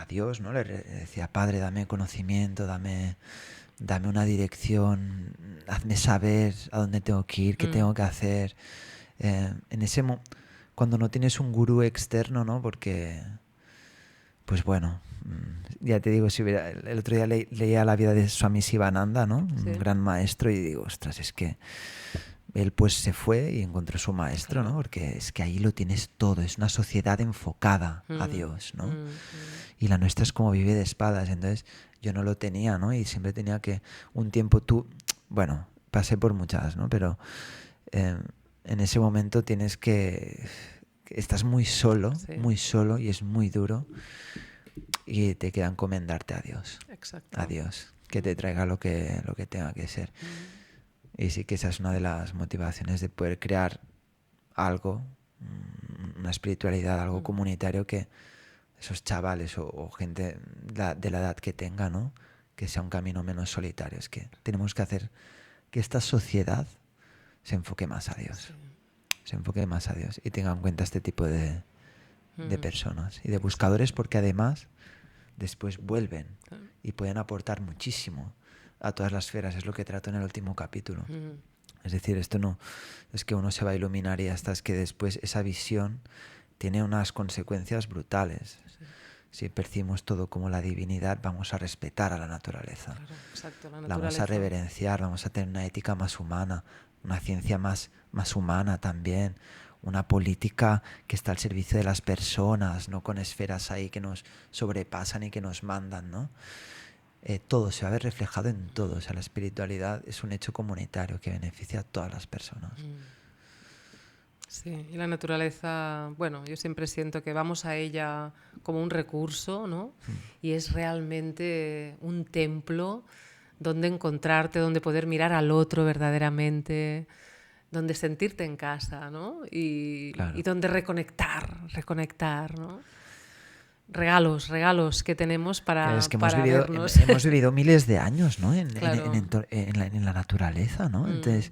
B: Dios, ¿no? Le decía, Padre, dame conocimiento, dame una dirección, hazme saber a dónde tengo que ir, qué tengo que hacer. En ese cuando no tienes un gurú externo, ¿no? Porque, pues bueno, ya te digo, el otro día leía la vida de Swami Sivananda, ¿no? Un gran maestro, y digo, ostras, es que él pues se fue y encontró su maestro, ¿no? Porque es que ahí lo tienes todo, es una sociedad enfocada a Dios, ¿no? Y la nuestra es como vive de espadas, entonces yo no lo tenía, ¿no? Y siempre tenía que, un tiempo bueno, pasé por muchas, ¿no? Pero en ese momento tienes estás muy solo y es muy duro y te queda encomendarte a Dios.
A: Exacto.
B: A Dios, que te traiga lo que tenga que ser. Y sí que esa es una de las motivaciones de poder crear algo, una espiritualidad, algo comunitario, que esos chavales o gente de la edad que tenga, ¿no? Que sea un camino menos solitario. Es que tenemos que hacer que esta sociedad se enfoque más a Dios. Se enfoque más a Dios y tenga en cuenta este tipo de personas y de buscadores, porque además después vuelven y pueden aportar muchísimo a todas las esferas. Es lo que trato en el último capítulo. Es decir, esto no es que uno se va a iluminar y hasta, es que después esa visión tiene unas consecuencias brutales. Si percibimos todo como la divinidad, vamos a respetar a la naturaleza.
A: Claro, exacto, la
B: naturaleza. La vamos a reverenciar, vamos a tener una ética más humana, una ciencia más humana también, una política que está al servicio de las personas, no con esferas ahí que nos sobrepasan y que nos mandan, ¿no? Todo se va a ver reflejado en todo. O sea, la espiritualidad es un hecho comunitario que beneficia a todas las personas.
A: Sí, y la naturaleza, bueno, yo siempre siento que vamos a ella como un recurso, ¿no? Y es realmente un templo donde encontrarte, donde poder mirar al otro verdaderamente, donde sentirte en casa, ¿no? Y donde reconectar, ¿no? regalos que tenemos para,
B: es que
A: para vernos.
B: hemos vivido miles de años, ¿no?
A: Claro.
B: En la naturaleza, ¿no? Entonces,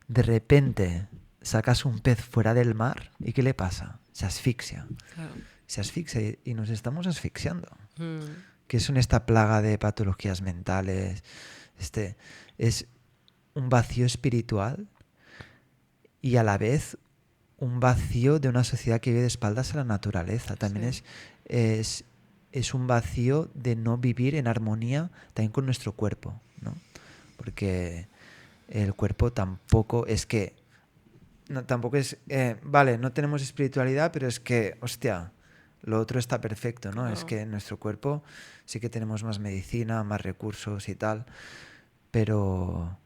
B: de repente sacas un pez fuera del mar y ¿qué le pasa? Se asfixia.
A: Claro.
B: Se asfixia y nos estamos asfixiando.
A: Mm.
B: Que son esta plaga de patologías mentales. Es un vacío espiritual y a la vez un vacío de una sociedad que vive de espaldas a la naturaleza. También
A: Sí.
B: es un vacío de no vivir en armonía también con nuestro cuerpo, ¿no? Porque el cuerpo tampoco es que... tampoco es... vale, no tenemos espiritualidad, pero es que, hostia, lo otro está perfecto, ¿no?
A: Claro.
B: Es que en nuestro cuerpo sí que tenemos más medicina, más recursos y tal, pero...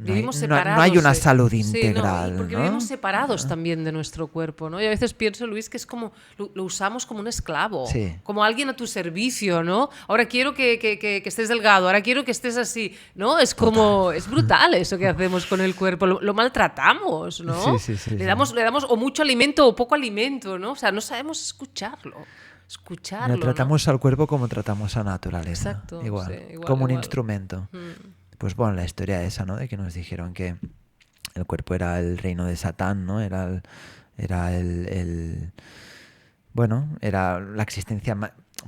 A: Vivimos
B: no
A: separados.
B: hay una salud
A: Sí,
B: integral,
A: y porque
B: ¿no?
A: vivimos separados también de nuestro cuerpo, ¿no? Y a veces pienso, Luis, que es como lo usamos como un esclavo,
B: Sí.
A: como alguien a tu servicio, ¿no? Ahora quiero que estés delgado, ahora quiero que estés así, ¿no? Es como, es brutal eso que hacemos con el cuerpo, lo maltratamos, ¿no?
B: Sí.
A: Le damos o mucho alimento o poco alimento, ¿no? O sea, no sabemos escucharlo,
B: Mira,
A: ¿no?
B: tratamos al cuerpo como tratamos a la naturaleza.
A: Exacto,
B: Igual,
A: sí, igual,
B: como un
A: igual.
B: instrumento. Pues bueno, la historia esa, ¿no? De que nos dijeron que el cuerpo era el reino de Satán, ¿no? Era bueno, era la existencia,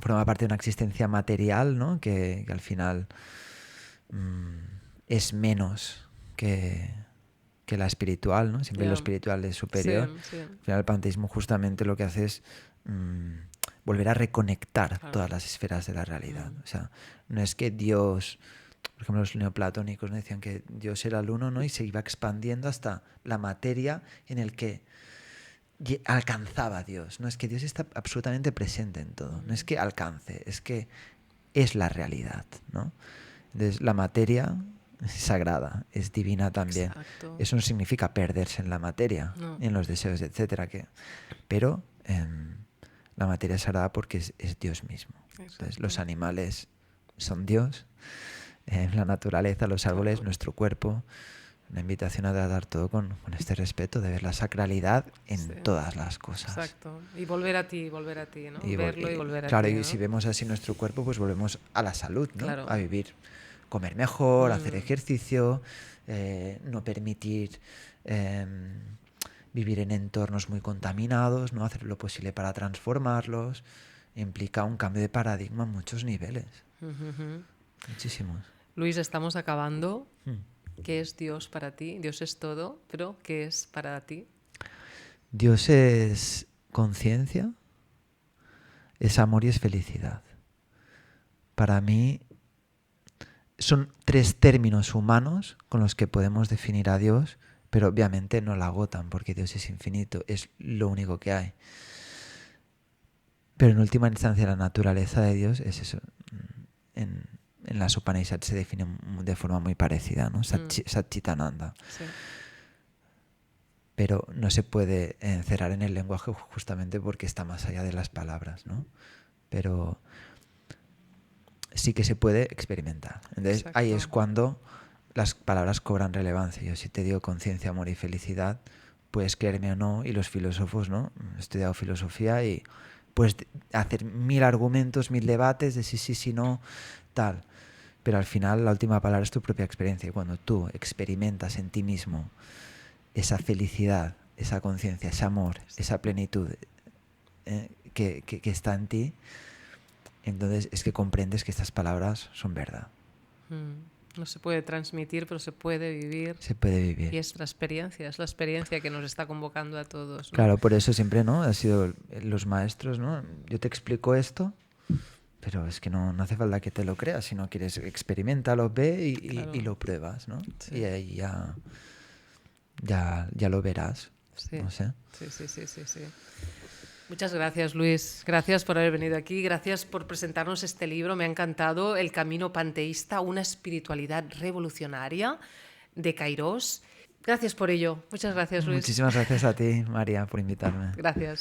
B: forma parte de una existencia material, ¿no? Que al final es menos que la espiritual, ¿no? Siempre lo espiritual es superior.
A: Sí.
B: Al final el panteísmo justamente lo que hace es volver a reconectar todas las esferas de la realidad. O sea, no es que Dios... Por ejemplo, los neoplatónicos, ¿no? Decían que Dios era el uno, ¿no? Y se iba expandiendo hasta la materia en el que alcanzaba a Dios. No es que Dios está absolutamente presente en todo. No es que alcance, es que es la realidad, ¿no? Entonces, la materia es sagrada, es divina también.
A: Exacto.
B: Eso no significa perderse en la materia, en los deseos, etcétera. Pero la materia es sagrada porque es Dios mismo. Entonces, los animales son Dios. La naturaleza, los árboles, nuestro cuerpo, una invitación a tratar todo con este respeto, de ver la sacralidad en todas las cosas.
A: Exacto. Y volver a ti, ¿no? Verlo y volver a
B: claro,
A: ti.
B: y
A: ¿no?
B: si vemos así nuestro cuerpo, pues volvemos a la salud, ¿no?
A: Claro.
B: A vivir, comer mejor, hacer ejercicio, no permitir vivir en entornos muy contaminados, ¿no? Hacer lo posible para transformarlos. Implica un cambio de paradigma en muchos niveles. Muchísimos.
A: Luis, estamos acabando. ¿Qué es Dios para ti? Dios es todo, pero ¿qué es para ti?
B: Dios es conciencia, es amor y es felicidad. Para mí son 3 términos humanos con los que podemos definir a Dios, pero obviamente no la agotan porque Dios es infinito, es lo único que hay. Pero en última instancia la naturaleza de Dios es eso. En las Upanishads se define de forma muy parecida, ¿no? Satchitananda.
A: Sí.
B: Pero no se puede encerrar en el lenguaje justamente porque está más allá de las palabras, ¿no? Pero sí que se puede experimentar. Entonces ahí es cuando las palabras cobran relevancia. Yo si te digo conciencia, amor y felicidad, puedes creerme o no, y los filósofos, ¿no? He estudiado filosofía y puedes hacer 1000 argumentos, 1000 debates de sí, no, tal. Pero al final la última palabra es tu propia experiencia. Y cuando tú experimentas en ti mismo esa felicidad, esa conciencia, ese amor, esa plenitud que está en ti, entonces es que comprendes que estas palabras son verdad.
A: No se puede transmitir, pero se puede vivir.
B: Se puede vivir.
A: Y es la experiencia que nos está convocando a todos, ¿no?
B: Claro, por eso siempre, ¿no? Ha sido los maestros, ¿no? Yo te explico esto, pero es que no hace falta que te lo creas. Si no quieres, experiméntalo, ve y lo pruebas, ¿no?
A: Sí.
B: Y ahí ya lo verás.
A: Sí.
B: No sé.
A: Sí. Muchas gracias, Luis. Gracias por haber venido aquí. Gracias por presentarnos este libro. Me ha encantado. El camino panteísta, una espiritualidad revolucionaria, de Kairos. Gracias por ello. Muchas gracias, Luis.
B: Muchísimas gracias a ti, María, por invitarme.
A: Gracias.